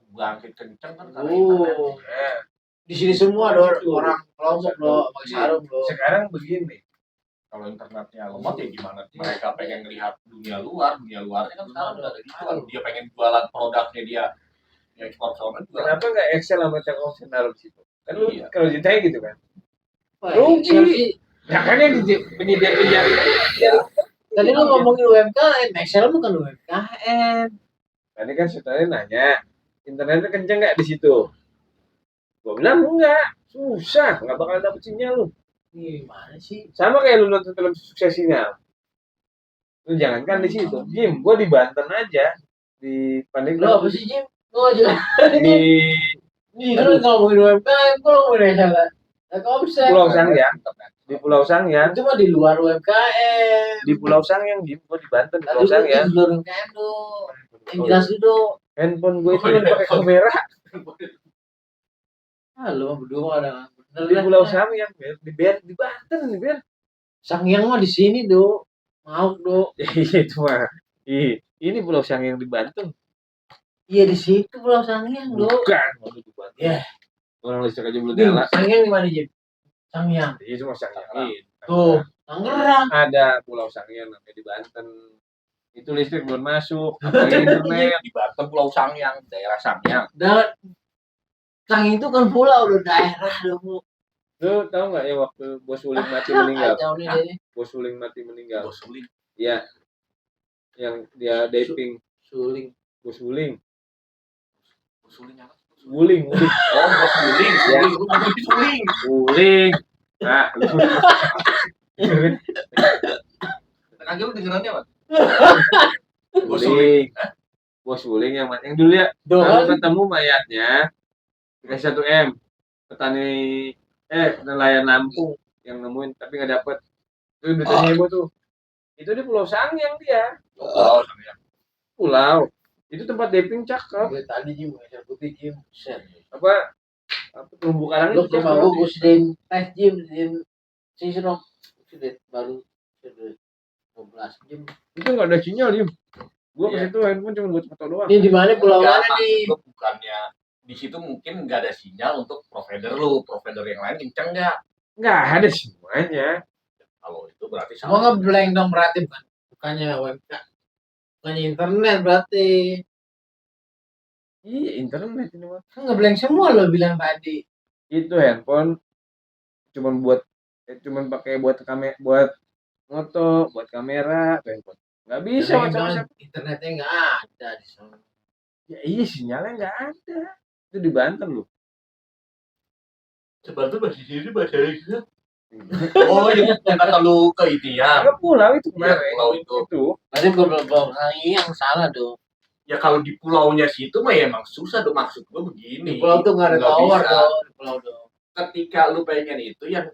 bangkit kenceng kan karena internet. Di sini semua ada orang kelompok loh, pakai sarung loh. Sekarang begini, kalau internetnya lemot ya gimana? Mereka pengen lihat dunia luarnya kan sekarang udah ada gitu kan. Dia pengen jualan produknya dia ekspor sono juga. Kenapa nggak Excel sama Telkomsel naruh di situ? Kan lu kalau ditanya gitu kan. Rugi. Nah kan yang penyedia Tadi lu ngomongin UMKM, Excel bukan UMKM. Tadi kan setelahnya nanya, internetnya kenceng nggak di situ? Gua bilang enggak, susah, nggak bakal dapet sinyal lu. Gimana sih? Sama kayak lu nonton film sukses sinyal. Lu jangankan di situ, Jim, gua di Banten aja, di Pandeglang. Lu apa sih Jim? Gua aja. Nih lu ngomongin UMKM, gua ngomongin Excel. Telkomsel. Pulau Sangyang, di Pulau Sangyang. Itu mah di luar UMKM. Di Pulau Sangyang, Jim, gua di Banten, di Pulau Sangyang. Di luar UMKM tuh. Yang jelas dulu. Handphone gue itu pakai kamera. Halo, berdua ada bener di Pulau Sangyang, di Banten nih, Sangyang mah di sini, Do. Mau, Do. Itu mah. Ini Pulau Sangiang di Banten. Iya di situ Pulau Sangiang do. Bukan. Waduh, di Banten. Ya. Orang listrik aja belum Dim, nyala. Sangiang di mana Jim? Sangiang. Iya cuma Sangiang. Tuh, Tangerang. Ada Pulau Sangiang namanya di Banten. Itu listrik belum masuk. Apalagi internet. Di Banten Pulau Sangiang, daerah Sangiang. Dan Sangiang itu kan pulau lo daerah lo. Lu tahu nggak ya waktu Bos Uling mati meninggal? Kacau nih deh. Bos Uling mati meninggal. Bos Suling. Iya. Yang dia diving. Suling. Bos Uling. Bos Suling apa? Uling. Oh, Bos Suling. Ya. Suling, lu ngomong Suling. Uling. Nah, Kagak lu dengerannya apa? Bos Uling. Bos Uling yang dulu ya. Doang. Lalu ketemu mayatnya dikasih 1 M. Petani nelayan Lampung yang nemuin tapi nggak dapet. Itu duitnya heboh tuh. Itu di Pulau Sangiang dia. Oh, Sangiang. Pulau. Itu tempat diving cakep. Gue tadi Jim, saya putih Jim. Set. Apa terumbu karang Lu itu cuma cakep. gue sedang tes Jim, season sudah baru sudah 12 Jim. Itu nggak ada sinyal ya. Gua ke Iya. situ handphone cuma buat foto doang. Ini di mana pulau Enggak, mana nih? maksud lu bukannya di situ mungkin nggak ada sinyal untuk provider lu, provider yang lain kenceng nggak? Nggak ada semuanya. Kalau itu berarti Semua salah. ngeblank dong berarti bukannya webka, bukannya internet berarti. Iya internet ini mah. Kan ngeblank semua lo bilang tadi. Itu handphone cuman pakai buat buat foto, buat kamera, tuh handphone. Nggak bisa macam-macam. Internetnya nggak ada di sana. Ya iya sinyalnya nggak ada. Itu di Banten loh. Sebenarnya bahasa sini bahasa Inggris. Oh, yang kata lu ke itu ya. Ada pulau itu Iya, kemarin. pulau itu. Berarti pulau yang salah dong. Ya kalau di pulaunya situ mah ya emang susah dong, maksud gua begini. Di pulau tuh nggak ada Nggak tower bisa. dong. Di pulau dong. Ketika lu pengen itu yang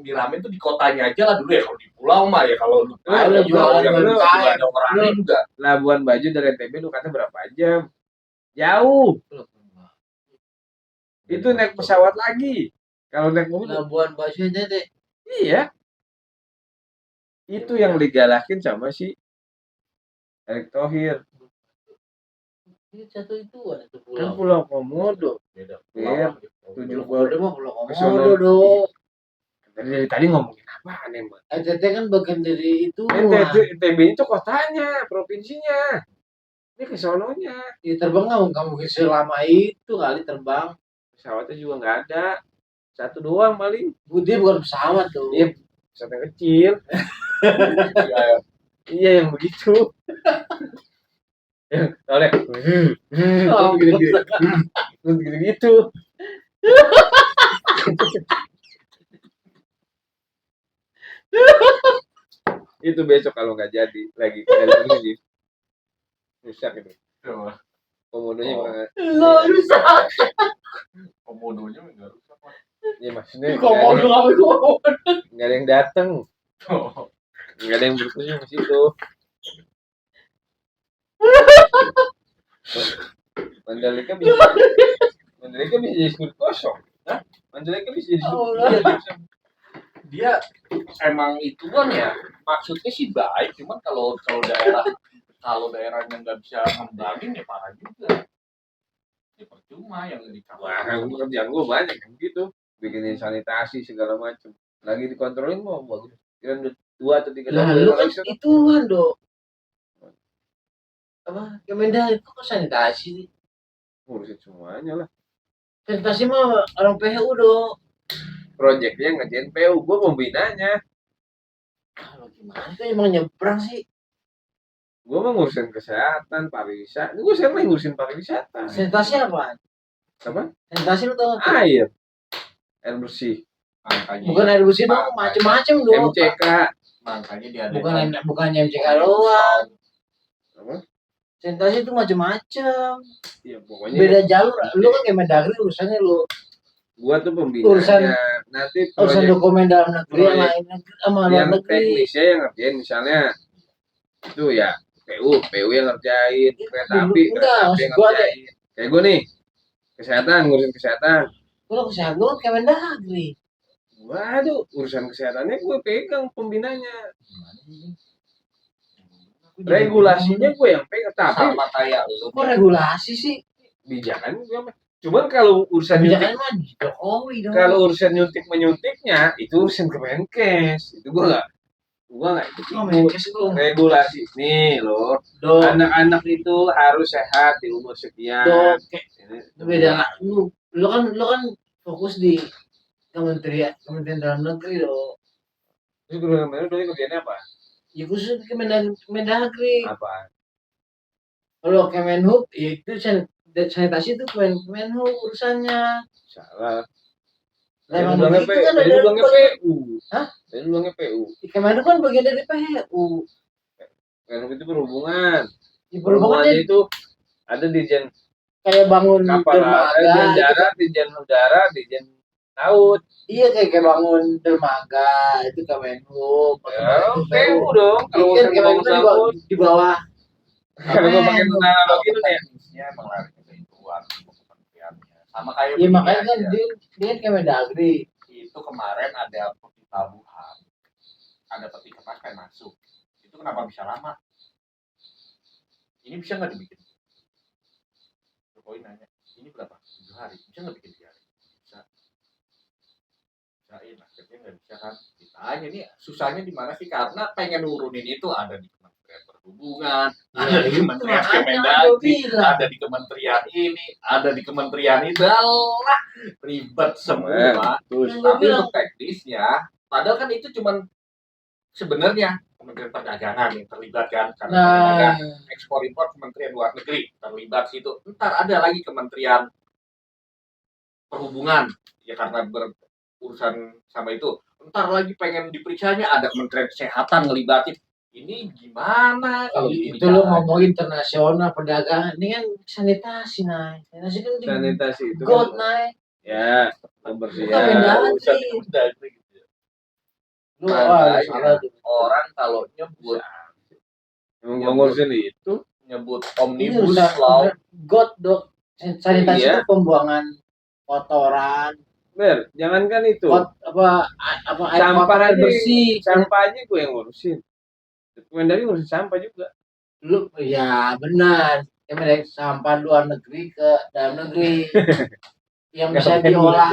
diramein tuh di kotanya aja lah dulu ya. Kalau di pulau mah ya kalau lu Lu di pulau jualan yang UMKM. nggak ada orangnya juga. Labuan Bajo dari NTB lu kata berapa jam? Jauh. Itu naik pesawat lagi. Kalau naik mobil Labuan Bajo aja deh. iya. Itu yang digalakin sama si Erick Thohir. Itu satu itu ada tuh Kan pulau. Pulau Komodo. Beda Iya. pulau. 7 Udah mah pulau Kesono. Komodo dong. Dari tadi ngomongin apaan emang? NTT kan bagian dari itu. NTB itu kotanya, provinsinya. Ini ke sononya. Ya terbang nggak mungkin selama itu kali terbang. Pesawatnya juga nggak ada. Satu doang paling. Dia bukan pesawat tuh. Iya, pesawat yang kecil. Ya, Iya yang begitu. Oleh. Oh, Gitu-gitu. Itu besok kalau nggak jadi lagi lagi rusak itu. coba. Komodonya Oh. banget. Lo rusak. Komodonya enggak rusak. Pak. Ya maksudnya Komodo apa komodo? nggak ada yang datang, Oh. nggak ada yang berkunjung ke situ. Mandalika bisa jadi sudut kosong. Hah? Mandalika bisa jadi sudut Allah. kosong. Dia emang itu kan ya maksudnya sih baik, cuman kalau daerahnya nggak bisa ngembangin ya parah juga. Ya percuma yang Wah, dikawal. kerjaan gue banyak kan gitu, bikinin sanitasi segala macam. Lagi dikontrolin mau bagus. Kira udah 2 atau 3 Lah tahun. lu kan ituan dong. Apa? Kementerian itu kok sanitasi? ngurusin semuanya lah. Sanitasi mah orang PHU dong. Proyeknya ngerjain PU, gue pembinanya. Kalau gimana itu emang nyebrang sih? Gue mau ngurusin kesehatan, pariwisata. Gue sekarang lagi ngurusin pariwisata. Sanitasi apa? Apa? Sanitasi lu tau nggak? Air bersih. Makanya Bukan air bersih dong, macem-macem dong. MCK. makanya dia ada Bukannya MCK doang. Apa? Sanitasi itu macem-macem. Ya pokoknya Beda jalur. Lu kan Kemendagri urusannya lu. gua tuh pembinanya. Urusan- Nanti Urusan proyek dokumen dalam negeri proyek yang lain sama luar yang negeri. teknisnya yang ngerjain misalnya itu ya PU yang ngerjain, kereta api Enggak, maksud yang gua ngerjain. Kayak gue nih, kesehatan, ngurusin kesehatan. Kalau kesehatan lu kan Kemendagri. Waduh, urusan kesehatannya gue pegang pembinanya. Regulasinya gue yang pegang, tapi sama kayak lu. Kok regulasi sih? bijakan gue mah. Cuman kalau urusan Kebijakan nyuntik, mah Jokowi dong. kalau urusan nyuntik menyuntiknya itu urusan Kemenkes. Itu gue nggak ikut. Kemenkes itu Regulasi nih loh. do Anak-anak itu harus sehat di umur sekian. Ini beda lah. Lu kan fokus di Kementerian Dalam Negeri loh. Terus gubernur dulu kerjanya apa? Ya khusus Kemendagri. Apa? Kalau Kemenhub ya itu sanitasi itu Kemenhub urusannya. Salah. Lah emang bilangnya begitu kan ada Tadi bilangnya PU. Hah? Tadi bilangnya PU. Kemenhub kan bagian dari PU. Karena itu berhubungan. Di perhubungannya itu ada Dirjen kayak bangun kapal, Dirjen dermaga. darat, Dirjen udara, Dirjen laut. Iya kayak bangun dermaga itu Kemenhub. Ya, Itu PU dong. Kalau Kan urusan Kemenhub bangun kan laut. di bawah. Kalau gue pakai analogi itu nih. Teknisnya emang lari ke ituan kementeriannya. Sama kayak Ya begini makanya kan aja. dia Kemendagri. Itu kemarin ada peti tabuhan, ada peti kertas kayak masuk. Itu kenapa bisa lama? Ini bisa nggak dibikin? Jokowi nanya, ini berapa? 7 hari. Bisa nggak bikin 3 hari? Bisa. Bisain, akhirnya nggak bisa kan? Ditanya nih susahnya di mana sih? Karena pengen nurunin itu ada di Kementerian Perhubungan, ada di Kementerian Kemendagri, ada di kementerian ini, ada di kementerian itu. Alah, ribet semua. Terus Tapi untuk teknisnya, padahal kan itu cuman sebenarnya Kementerian Perdagangan yang terlibat kan, karena perdagangan ekspor impor Kementerian Luar Negeri terlibat situ. Ntar ada lagi Kementerian Perhubungan ya karena berurusan sama itu. Ntar lagi pengen diperiksaanya ada Kementerian Kesehatan ngelibatin. Ini gimana kalau itu lo ngomong internasional perdagangan ini kan sanitasi naik. Sanitasi kan sanitasi itu God kan, naik. ya Bukan kebersihan. Mendagri. Kemendagri gitu. Lu Makanya salah tuh. orang kalau nyebut Emang gua ngurusin itu. nyebut Ini omnibus urusan law God dok. Sanitasi Iya. itu pembuangan kotoran, Ber, jangankan itu. apa air Sampah kotor aja bersih. Sampah aja gue yang ngurusin. Kemendagri ngurusin sampah juga. Lu ya benar. Kementerian sampah luar negeri ke dalam negeri yang bisa diolah,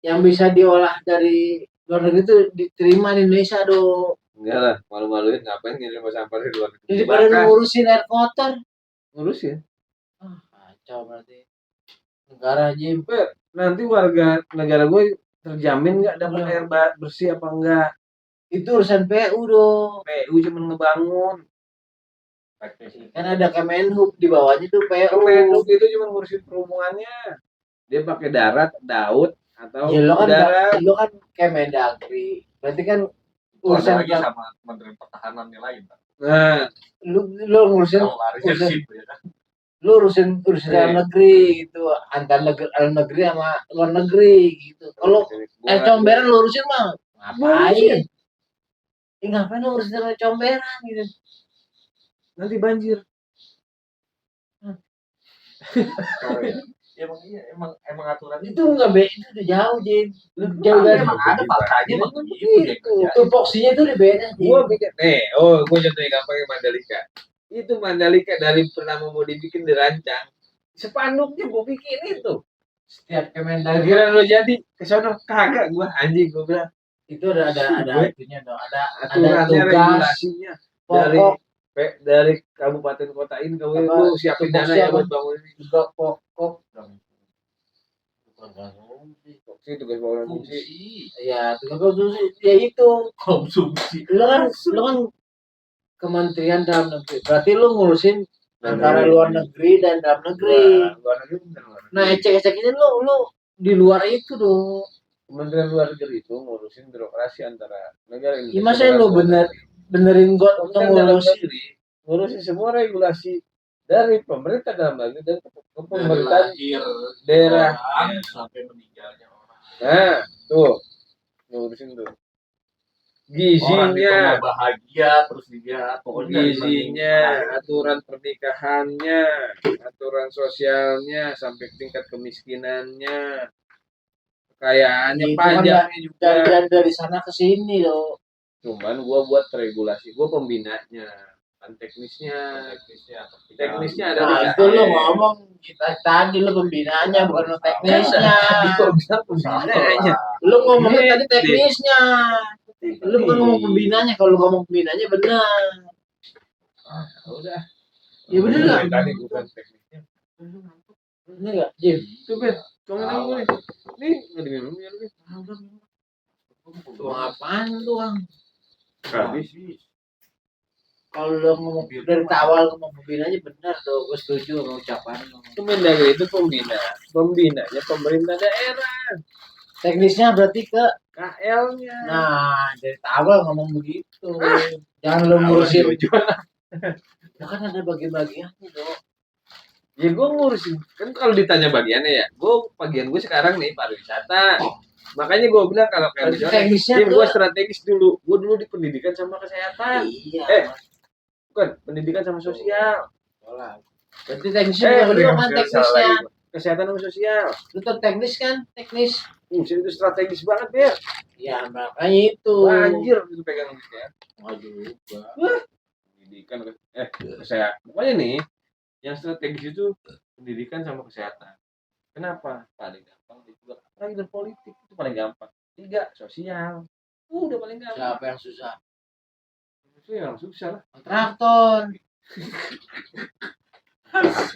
yang bisa diolah dari luar negeri itu diterima di Indonesia dong. Enggak lah, malu-maluin ngapain ngirim sampah dari luar negeri. Daripada lu ngurusin air kotor. Ngurusin. Kacau berarti. Negara aja Ber, nanti warga negara gue terjamin nggak dapat air bersih apa enggak? itu urusan PU dong. PU cuma ngebangun. Kan ada Kemenhub di bawahnya tuh PU. Kemenhub itu cuma ngurusin perhubungannya. Dia pakai darat, laut atau Ya lo kan udara. lo kan Kemendagri. Berarti kan urusan urusan lagi sama Kementerian Pertahanan yang lain. Nah, lu ngurusin Kalau larisnya urusan- sip ya kan. lu urusin dalam negeri gitu, antar dalam negeri sama luar negeri gitu. Kalau comberan lu urusin mah ngapain? Ngapain lu urusin comberan gitu? nanti banjir. Ya, emang aturannya Itu enggak itu udah jauh Jin. Lu jauh Tapi dari emang ada faktanya emang begitu dia itu. kerjain. Tupoksinya itu udah beda. Gua bikin gue contohin gampangnya Mandalika. Itu Mandalika dari pertama mau dibikin dirancang. Spanduknya gua bikin itu. Setiap Kemendagri Kira lo jadi ke sono kagak gua anjing gua bilang. itu ada itunya dong, ada Aturannya tugas regulasinya dari pokok dari kabupaten kota ini kau Apa, lu siapin dana tupoksi ya apa? buat bangun ini. juga pokok Fungsi tugas bangunan fungsi. fungsi ya tugas konsumsi ya itu konsumsi. lu kan Kementerian Dalam Negeri berarti lu ngurusin antara luar negeri dan dalam negeri. Luar negeri bener, luar negeri. Nah ecek-ecek ini lu di luar itu dong. Kementerian Luar Negeri itu ngurusin birokrasi antara negara Indonesia. Gimana sih dengan lu luar negeri. benerin got untuk Kementerian Dalam ngurusin Negeri ngurusin semua regulasi dari pemerintah dalam negeri dan ke pemerintah Lahir daerah. orang sampai meninggalnya orang. Nah, tuh ngurusin tuh. Orang itu Gizinya, mau bahagia terus dia pokoknya gizinya, aturan pernikahannya, aturan sosialnya, sampai tingkat kemiskinannya, kekayaannya, Itu kan pajaknya juga. dari sana ke sini loh. Cuman gua buat regulasi, gua pembinanya. Kan teknisnya Teknisnya ada Nah, di itu lu KL. ngomong kita tadi lu pembinaannya bukan lu teknisnya. Tadi kok bilang pembinaannya. Lu ngomongnya tadi Teknik. teknisnya. Lu bukan ngomong pembinaannya. Kalau lu ngomong pembinaannya benar. Udah. Ya bener nggak? Tadi bukan teknisnya. Bener nggak, Jim? Tuh Ben, kamu tahu gue. Nih, nggak diminum ya lu. Tuang apaan tuang? Habis. Kalau lu ngomong dari awal ngomong pembinaannya benar tuh. Gue setuju sama ucapan lu. Kemendagri itu pembinanya pemerintah daerah. Teknisnya berarti ke KL-nya. nah dari awal ngomong begitu. Jangan lu ngurusin. Ya kan ada bagian-bagiannya dong. Ya gue ngurusin, kan kalau ditanya bagiannya ya, bagian gue sekarang nih pariwisata. Makanya gue bilang kalau kayak Berarti misalnya, teknisnya tim ke gue strategis dulu. Gue dulu di pendidikan sama kesehatan. iya. Bukan, pendidikan sama sosial. Berarti teknisnya lu kan teknisnya. Kesehatan sama sosial. Lu tuh teknis kan? Teknis. Itu strategis banget ya. Ya makanya itu. Anjir, itu pegang ya. Waduh. Pendidikan, kesehatan. Pokoknya nih, yang strategis itu pendidikan sama kesehatan. Kenapa? Paling gampang juga. Lagi berpolitik itu paling gampang. 3, sosial. Udah paling gampang. Siapa yang susah? Itu yang susah lah. Kontraktor.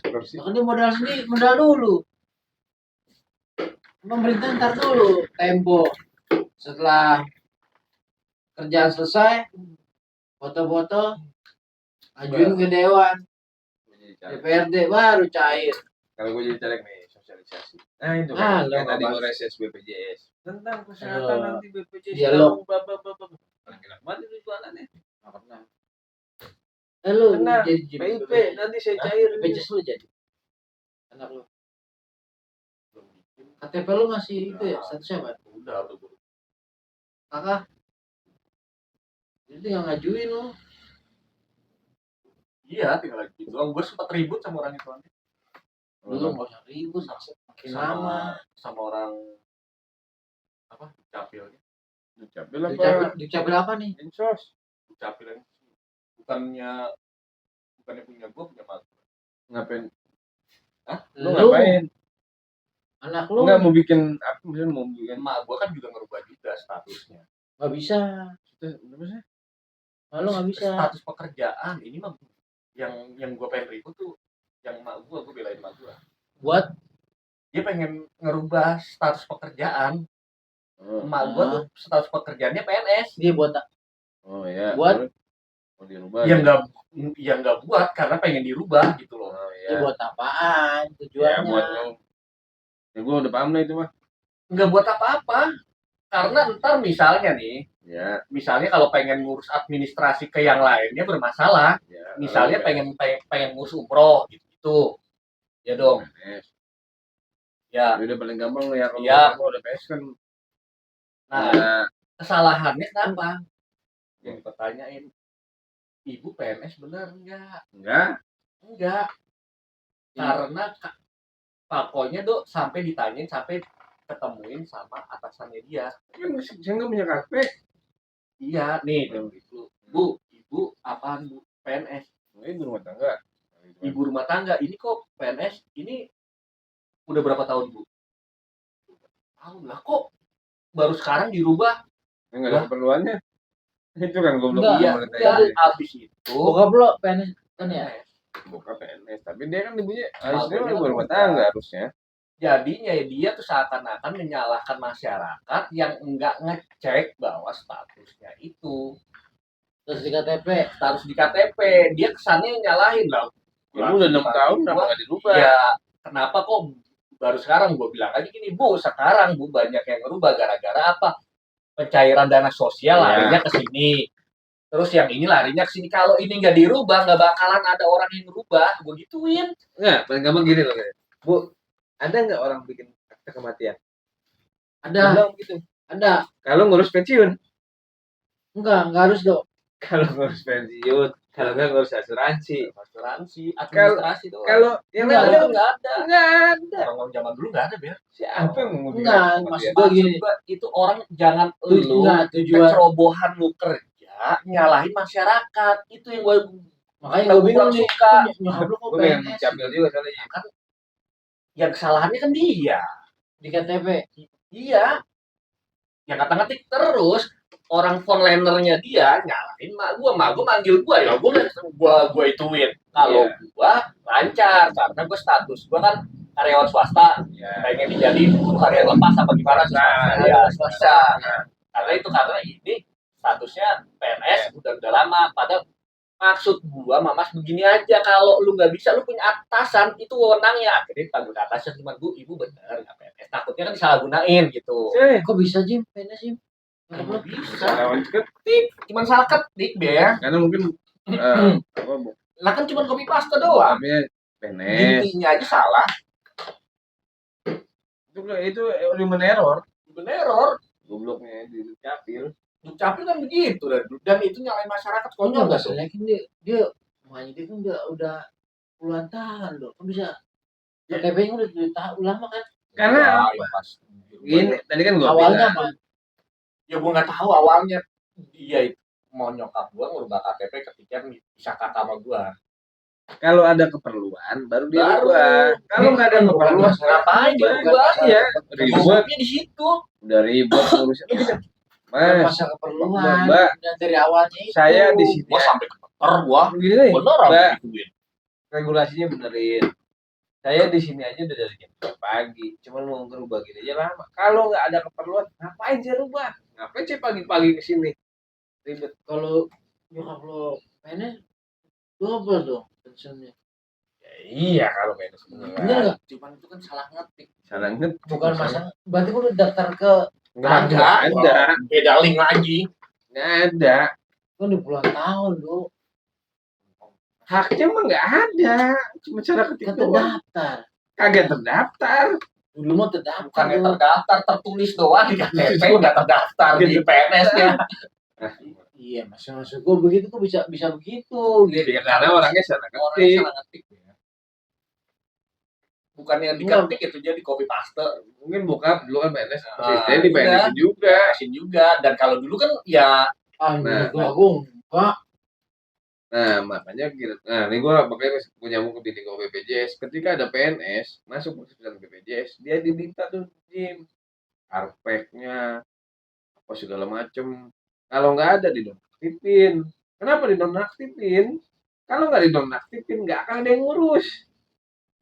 Terus Kan dia modal sendiri, modal dulu. Pemerintah ntar dulu tempo. Setelah kerjaan selesai, foto-foto, ajuin ke Dewan. DPRD baru cair. Kalau gue jadi caleg nih, sosialisasi. Nah itu Ah, kan, lo yang tadi nggak gue reses BPJS. Tentang kesehatan Aduh. nanti BPJS. Iya, lo. Paling enak banget itu jualannya. Nggak pernah. Lu Tenang, jadi PIP nanti saya cair. BPJS lu jadi. Anak lu. KTP lu masih itu ya, statusnya apa? Udah tuh. Kakak. Jadi tinggal ngajuin lu. Iya, tinggal lagi gitu. Gue sempat ribut sama orang itu nanti. Lu nggak usah ribut, makin lama. Sama orang apa? Capilnya. Capil apa? Dicapil apa nih? Insos. Capil yang bukannya punya gue, punya mak. Ngapain? Lu Lu, ngapain? anak lu Enggak mau bikin apa? Misalnya mau bikin Emak gue kan juga ngerubah juga statusnya. nggak bisa. apa sih? Lu nggak bisa. Status pekerjaan ini mah yang gue pengen ribut tuh yang mak gue belain mak gue. Buat Dia pengen ngerubah status pekerjaan. Emak gue tuh status pekerjaannya PNS. dia buat Oh ya. Buat? Mau dirubah. Yang nggak buat karena pengen dirubah gitu loh. Oh dia ya. buat apaan? Ya Tujuannya. buat yang. Ya gue udah paham lah itu mah. Nggak buat apa-apa. Karena ntar misalnya nih, Ya. misalnya kalau pengen ngurus administrasi ke yang lainnya bermasalah. Ya. Misalnya pengen ngurus umroh gitu. Ya dong. PNS. Ya. Ya udah paling gampang lo ya kalau Ya. mau udah PNS kan. Nah, Ya. kesalahannya kenapa? Yang dipertanyain, ibu PNS bener enggak? Enggak. Enggak. Karena pokoknya tuh sampai ditanyain, sampai ketemuin sama atasannya dia. Kan saya nggak punya KTP. Iya, nih dong gitu. Bu, ibu apaan bu? PNS. Ibu rumah tangga. Ibu rumah tangga. Ini kok PNS? Ini udah berapa tahun bu? Tahun lah kok baru sekarang dirubah. Enggak ada keperluannya. Itu kan gue belum Enggak, bisa Iya, monetize. abis itu Bokap lo PNS kan ya? Buka PNS, tapi dia kan ibunya Kalau harusnya dia ibu kan rumah bukan. tangga harusnya. jadinya dia tuh seakan-akan menyalahkan masyarakat yang enggak ngecek bahwa statusnya itu Terus di KTP. status di KTP. Dia kesannya nyalahin lah. Ya udah 6 tahun kenapa nggak dirubah? Ya, kenapa kok baru sekarang gue bilang aja gini, Bu, sekarang Bu banyak yang ngerubah gara-gara apa? Pencairan dana sosial Ya. larinya ke sini. Terus yang ini larinya ke sini. Kalau ini nggak dirubah, nggak bakalan ada orang yang ngerubah. Gue gituin. Enggak, paling gampang gini loh kayak. Bu, ada nggak orang bikin akte kematian? Ada, Bilang gitu. ada. Kalau ngurus pensiun, Enggak harus dong. kalau ngurus pensiun, kalau nggak ngurus asuransi. Asuransi, administrasi tuh. Kalau yang nggak lain ada, itu nggak ada. nggak ada. Orang zaman dulu nggak ada, Ber. Siapa yang mau bikin Enggak, akte maksud kematian? gua gini. Maksud gua, itu orang jangan lu Enggak, tujuan kecerobohan lu kerja nyalahin masyarakat. Itu yang gue Makanya Tahu gue bingung kurang nih. suka. Nyokap lu kok Gue pengen PNS dukcapil juga soalnya. Kan yang kesalahannya kan dia. di KTP. Iya, yang kata-ngetik terus orang phonelinernya dia nyalain mak gua manggil gua ya gua ituin kalau gua lancar karena gua status gua kan karyawan swasta pengen dijadiin karyawan lepas apa gimana ya bisa karena ini statusnya PNS udah lama padahal maksud gua mamas begini aja kalau lu nggak bisa lu punya atasan itu wewenangnya akhirnya panggil ke atasan cuma bu ibu bener nggak PNS takutnya kan disalahgunain gitu. Kok bisa Jim PNS Jim? Emang bisa. Lawan ketik. Cuman salah ketik deh. Karena mungkin apa Lah kan cuma copy paste doang. namanya PNS. Intinya aja salah. Itu human error. Human error. Gobloknya di dukcapil. Dukcapil kan begitu dan itu nyalain masyarakat konyol Enggak nggak tuh? kan dia makanya dia kan udah puluhan tahun loh. Kan bisa KTP-nya udah 7 tahun lama kan. Karena Ya, pas. ini tadi kan gua Awalnya bilang, apa? Ya gue nggak tahu awalnya dia itu mau nyokap gua ngubah KTP ketika bisa kakak sama gua. kalau ada keperluan baru dia Baru. rubah. Kalau nggak ada keperluan Ngapain dia rubah? ya ribet, Ribetnya di situ. udah ribet ngurusnya. Bukan Mas, masa keperluan. Mbak, Dan dari awalnya itu. saya di sini. Gua sampai keter gua. Begini nih, Beneran Mbak, digituin. regulasinya benerin. Saya di sini aja udah dari jam 9 pagi, cuman mau ngerubah gini aja lama. Kalau nggak ada keperluan, ngapain saya rubah? Ngapain saya pagi-pagi ke sini? Ribet. Kalau nyokap lo PNS double dong pensiunnya. Ya, iya kalau PNS Bener beneran. nggak? Cuman itu kan salah ngetik. Salah ngetik. Bukan masalah. Berarti udah daftar ke Nggak ada. Beda link lagi. Nggak ada. kan udah puluhan tahun lo. Haknya mah nggak ada. Cuma cara ketik Kan doang. terdaftar. Kagak terdaftar. Dulu mah terdaftar. Bukannya lo. terdaftar tertulis doang di KTP nggak terdaftar di PNS-nya. Iya, maksud gue begitu kok bisa begitu. Gitu. Ya karena orangnya salah Orang ketik. salah ngetik ya. Bukannya diketik itu jadi copy paste. Mungkin bokap dulu kan PNS. Ah, Saya di PNS juga. Asin juga dan kalau dulu kan ya Menurut Nah. gue enggak. Nah, makanya ini gue makanya nyambung ke bini gue BPJS. Ketika ada PNS masuk perusahaan BPJS, dia diminta tuh Jim karpetnya apa segala macem. Kalau nggak ada dinonaktifin. Kenapa dinonaktifin? Kalau nggak dinonaktifin nggak akan ada yang ngurus.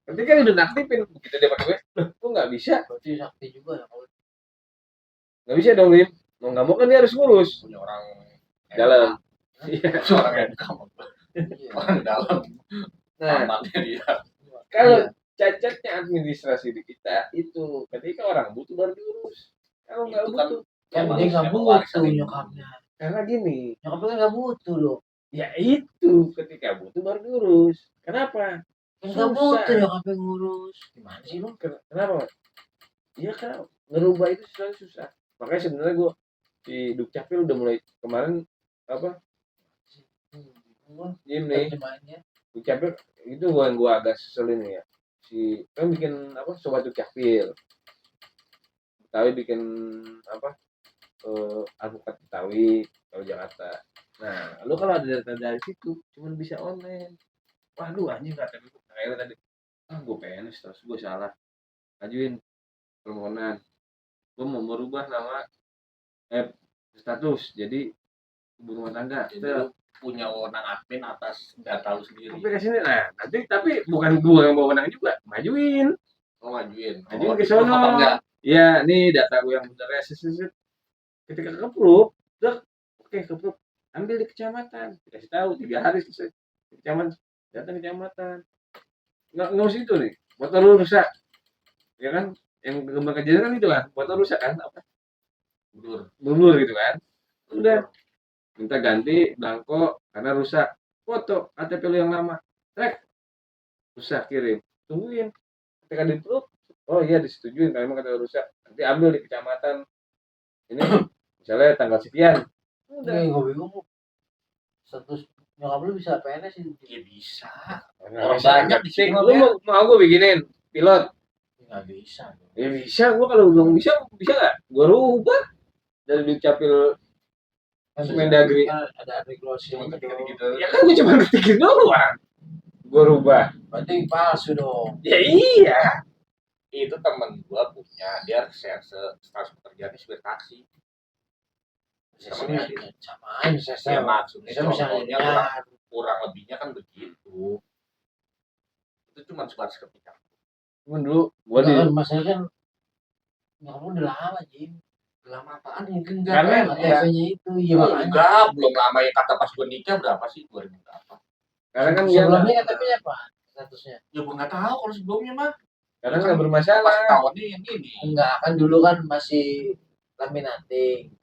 Ketika dinonaktifin, begitu dia pakai loh, kok nggak bisa? Berarti sakti juga ya kalau Nggak bisa dong, Lim. Mau nggak mau kan dia harus ngurus. punya orang Dalam. Iya. orang yang orang dalam Nah, amannya dia. kalau cacatnya administrasi di kita itu ketika orang butuh baru diurus. Kalau nggak Itu kan butuh, kan emang dia nggak emang butuh warisan ibu. nyokapnya. karena gini, Nyokapnya kan nggak butuh loh. ya itu ketika butuh baru diurus. Kenapa? Kan nggak Susah. butuh nyokapnya ngurus. Gimana sih lo? Kenapa? Iya kan ngerubah itu susah. Makanya sebenarnya gue di Dukcapil udah mulai kemarin apa? Ini Terjemahannya. Dukcapil itu yang gue agak seselin ya. Si kan bikin apa? Sobat Dukcapil. Betawi bikin apa? Advokat Betawi Jakarta. Nah, lu kalau ada data dari situ cuman bisa online. Waduh anjing kata gue akhirnya tadi gue PNS terus gue salah ajuin permohonan gue mau merubah nama status jadi ibu rumah tangga. Jadi lu punya wewenang admin atas data lu sendiri. Sampai ke sini nah nanti tapi bukan gue yang bawa menang juga majuin Lo ngajuin. ke sono. Apa enggak? Ya nih data gue yang bener ya ketika ke-approve oke ke-approve ambil di kecamatan dikasih tahu 3 hari selesai di kecamatan datang kecamatan nggak usah itu nih motor lu rusak ya kan yang kembang kejadian kan itu kan motor rusak kan apa blur gitu kan udah minta ganti belangko karena rusak foto KTP lu yang lama trek rusak kirim tungguin ketika di approve oh iya disetujuin kalau memang KTP rusak nanti ambil di kecamatan ini misalnya tanggal sekian udah Gue bingung. Status nyokap lu bisa PNS sih. Ya bisa. orang banyak di sini, lu mau gue bikinin pilot Nggak bisa. ya bisa gue kalau belum bisa nggak gue rubah dari Dukcapil Mendagri. ada regulasi Cuma itu. ketika Ya kan gue cuma ketikin doang. Gue rubah. Berarti palsu dong. Ya iya. itu temen gua punya, dia status pekerjaannya supir taksi. Temennya dia. Samain Ya saya. maksudnya Saya bisa contohnya lihat. kurang lebihnya kan begitu. Itu cuma sebatas kepikiran. Cuman dulu gue di Masalahnya kan kamu udah lama Jim. Lama apaan mungkin enggak Karena kan? KTP-nya itu iya makanya. Enggak, belum lama ya kata pas gua nikah berapa sih? 2000 berapa? karena kan dia Sebelumnya KTP-nya apa statusnya? Ya gua enggak tahu kalau sebelumnya mah. karena nggak Pas bermasalah. tahunnya yang ini. Enggak, kan dulu kan masih laminating.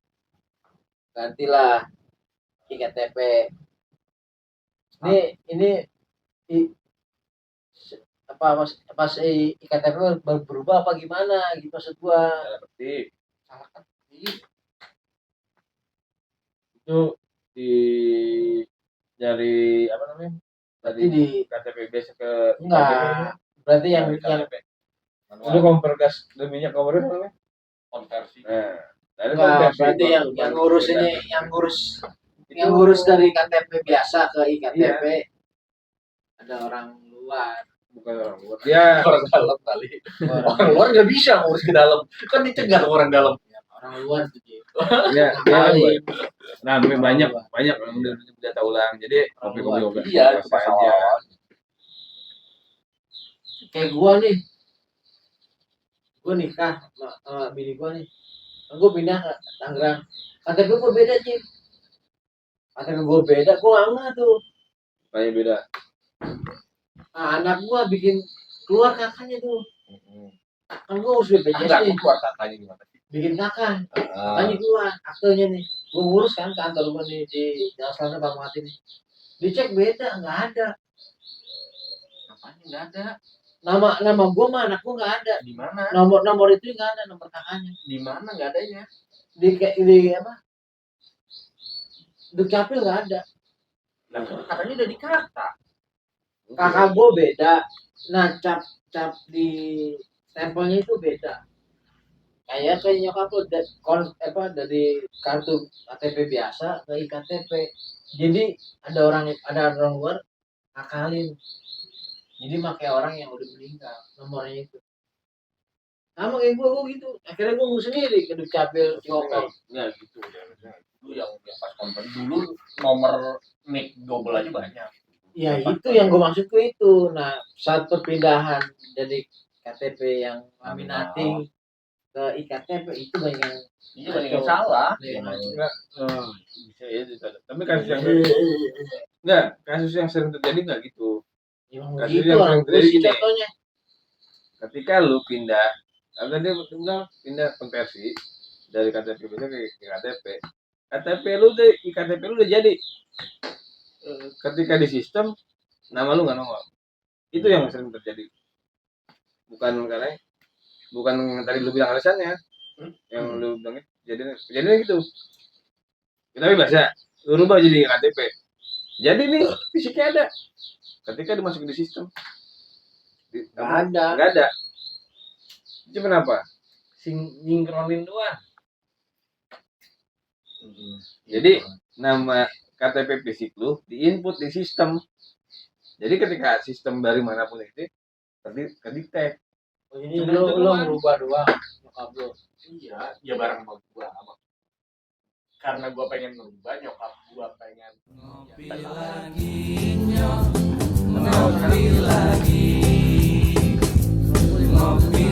Gantilah iktp. Ini i- pas iktp baru berubah apa gimana gitu maksud gua. Seperti Salah ketik. itu dari apa namanya? Berarti Dari di KTP biasa ke enggak. Berarti yang KTP. Itu Manual kompor gas dan minyak kompor itu namanya. konversi. Nah, dari enggak, konversi berarti yang ngurus ini yang ngurus dari KTP biasa ke iktp ada orang luar. bukan orang luar. Dia Orang dalam kali. Orang luar nggak bisa ngurus ke dalam. Kan dicegat orang dalam. Orang luar tuh Jim. dia Kali. rame banyak yang udah tahu ulang. Jadi kopi-kopi Iya, itu biasa aja. masalah. Kayak gua nih, gua nikah sama bini gua nih, gua pindah ke Tangerang, KTP gua beda Jim, KTP gua beda, gua nggak tuh. Kayak beda. Nah, anak gua bikin keluar kakaknya tuh, kan gua harus BPJS Enggak, nih, keluar katanya gimana? bikin kakak, kakaknya keluar, aktenya nih, gua ngurus kan kantor gua nih di Jalan Selatan Bang Mati nih, dicek beda, nggak ada, Apanya nggak ada? nama gua sama anak gua nggak ada, Di mana? nomor itu nggak ada, nomor kakaknya. Di mana nggak adanya? Di apa Dukcapil nggak ada, Nah, katanya udah dikata. kakak gue beda. Nah cap di stempelnya itu beda, kayak nyokap lu dari kartu KTP biasa ke iktp, jadi ada orang luar ngakalin, jadi pakai orang yang udah meninggal nomornya itu sama kayak gue gitu, akhirnya gue ngurus sendiri ke Dukcapil Ciokol. Ya gitu. Dulu yang pas konten dulu nomor nick double aja banyak. Ya itu yang gue maksud ke itu. Nah saat perpindahan dari KTP yang laminating ke iktp itu banyak yang Iya banyak yang salah. Enggak. Bisa ya bisa. Tapi kasus yang sering terjadi enggak gitu. yang Kasus begitu yang orang sering gue terjadi sih gini. contohnya. Ketika lu pindah, karena dia bilang pindah konversi dari KTP biasa ke KTP. KTP lu udah udah jadi. Ketika di sistem nama lu nggak nongol. Itu yang sering terjadi. Bukan yang tadi lu bilang alasannya. Yang lu bilang jadi gitu. Tapi biasa lu rubah jadi KTP. Jadi nih fisiknya ada. Ketika dimasukin di sistem Nggak ada. nggak ada. Itu kenapa? Sinkronin doang. Jadi nama KTP fisik lu diinput di sistem. Jadi ketika sistem dari manapun itu kedetek. Ini Cuma lu itu doang. merubah doang nyokap lu. Iya, ya bareng sama gua. Karena gua pengen merubah, nyokap gua pengen. Ngopi lagi nyok, ngopi lagi, ngopi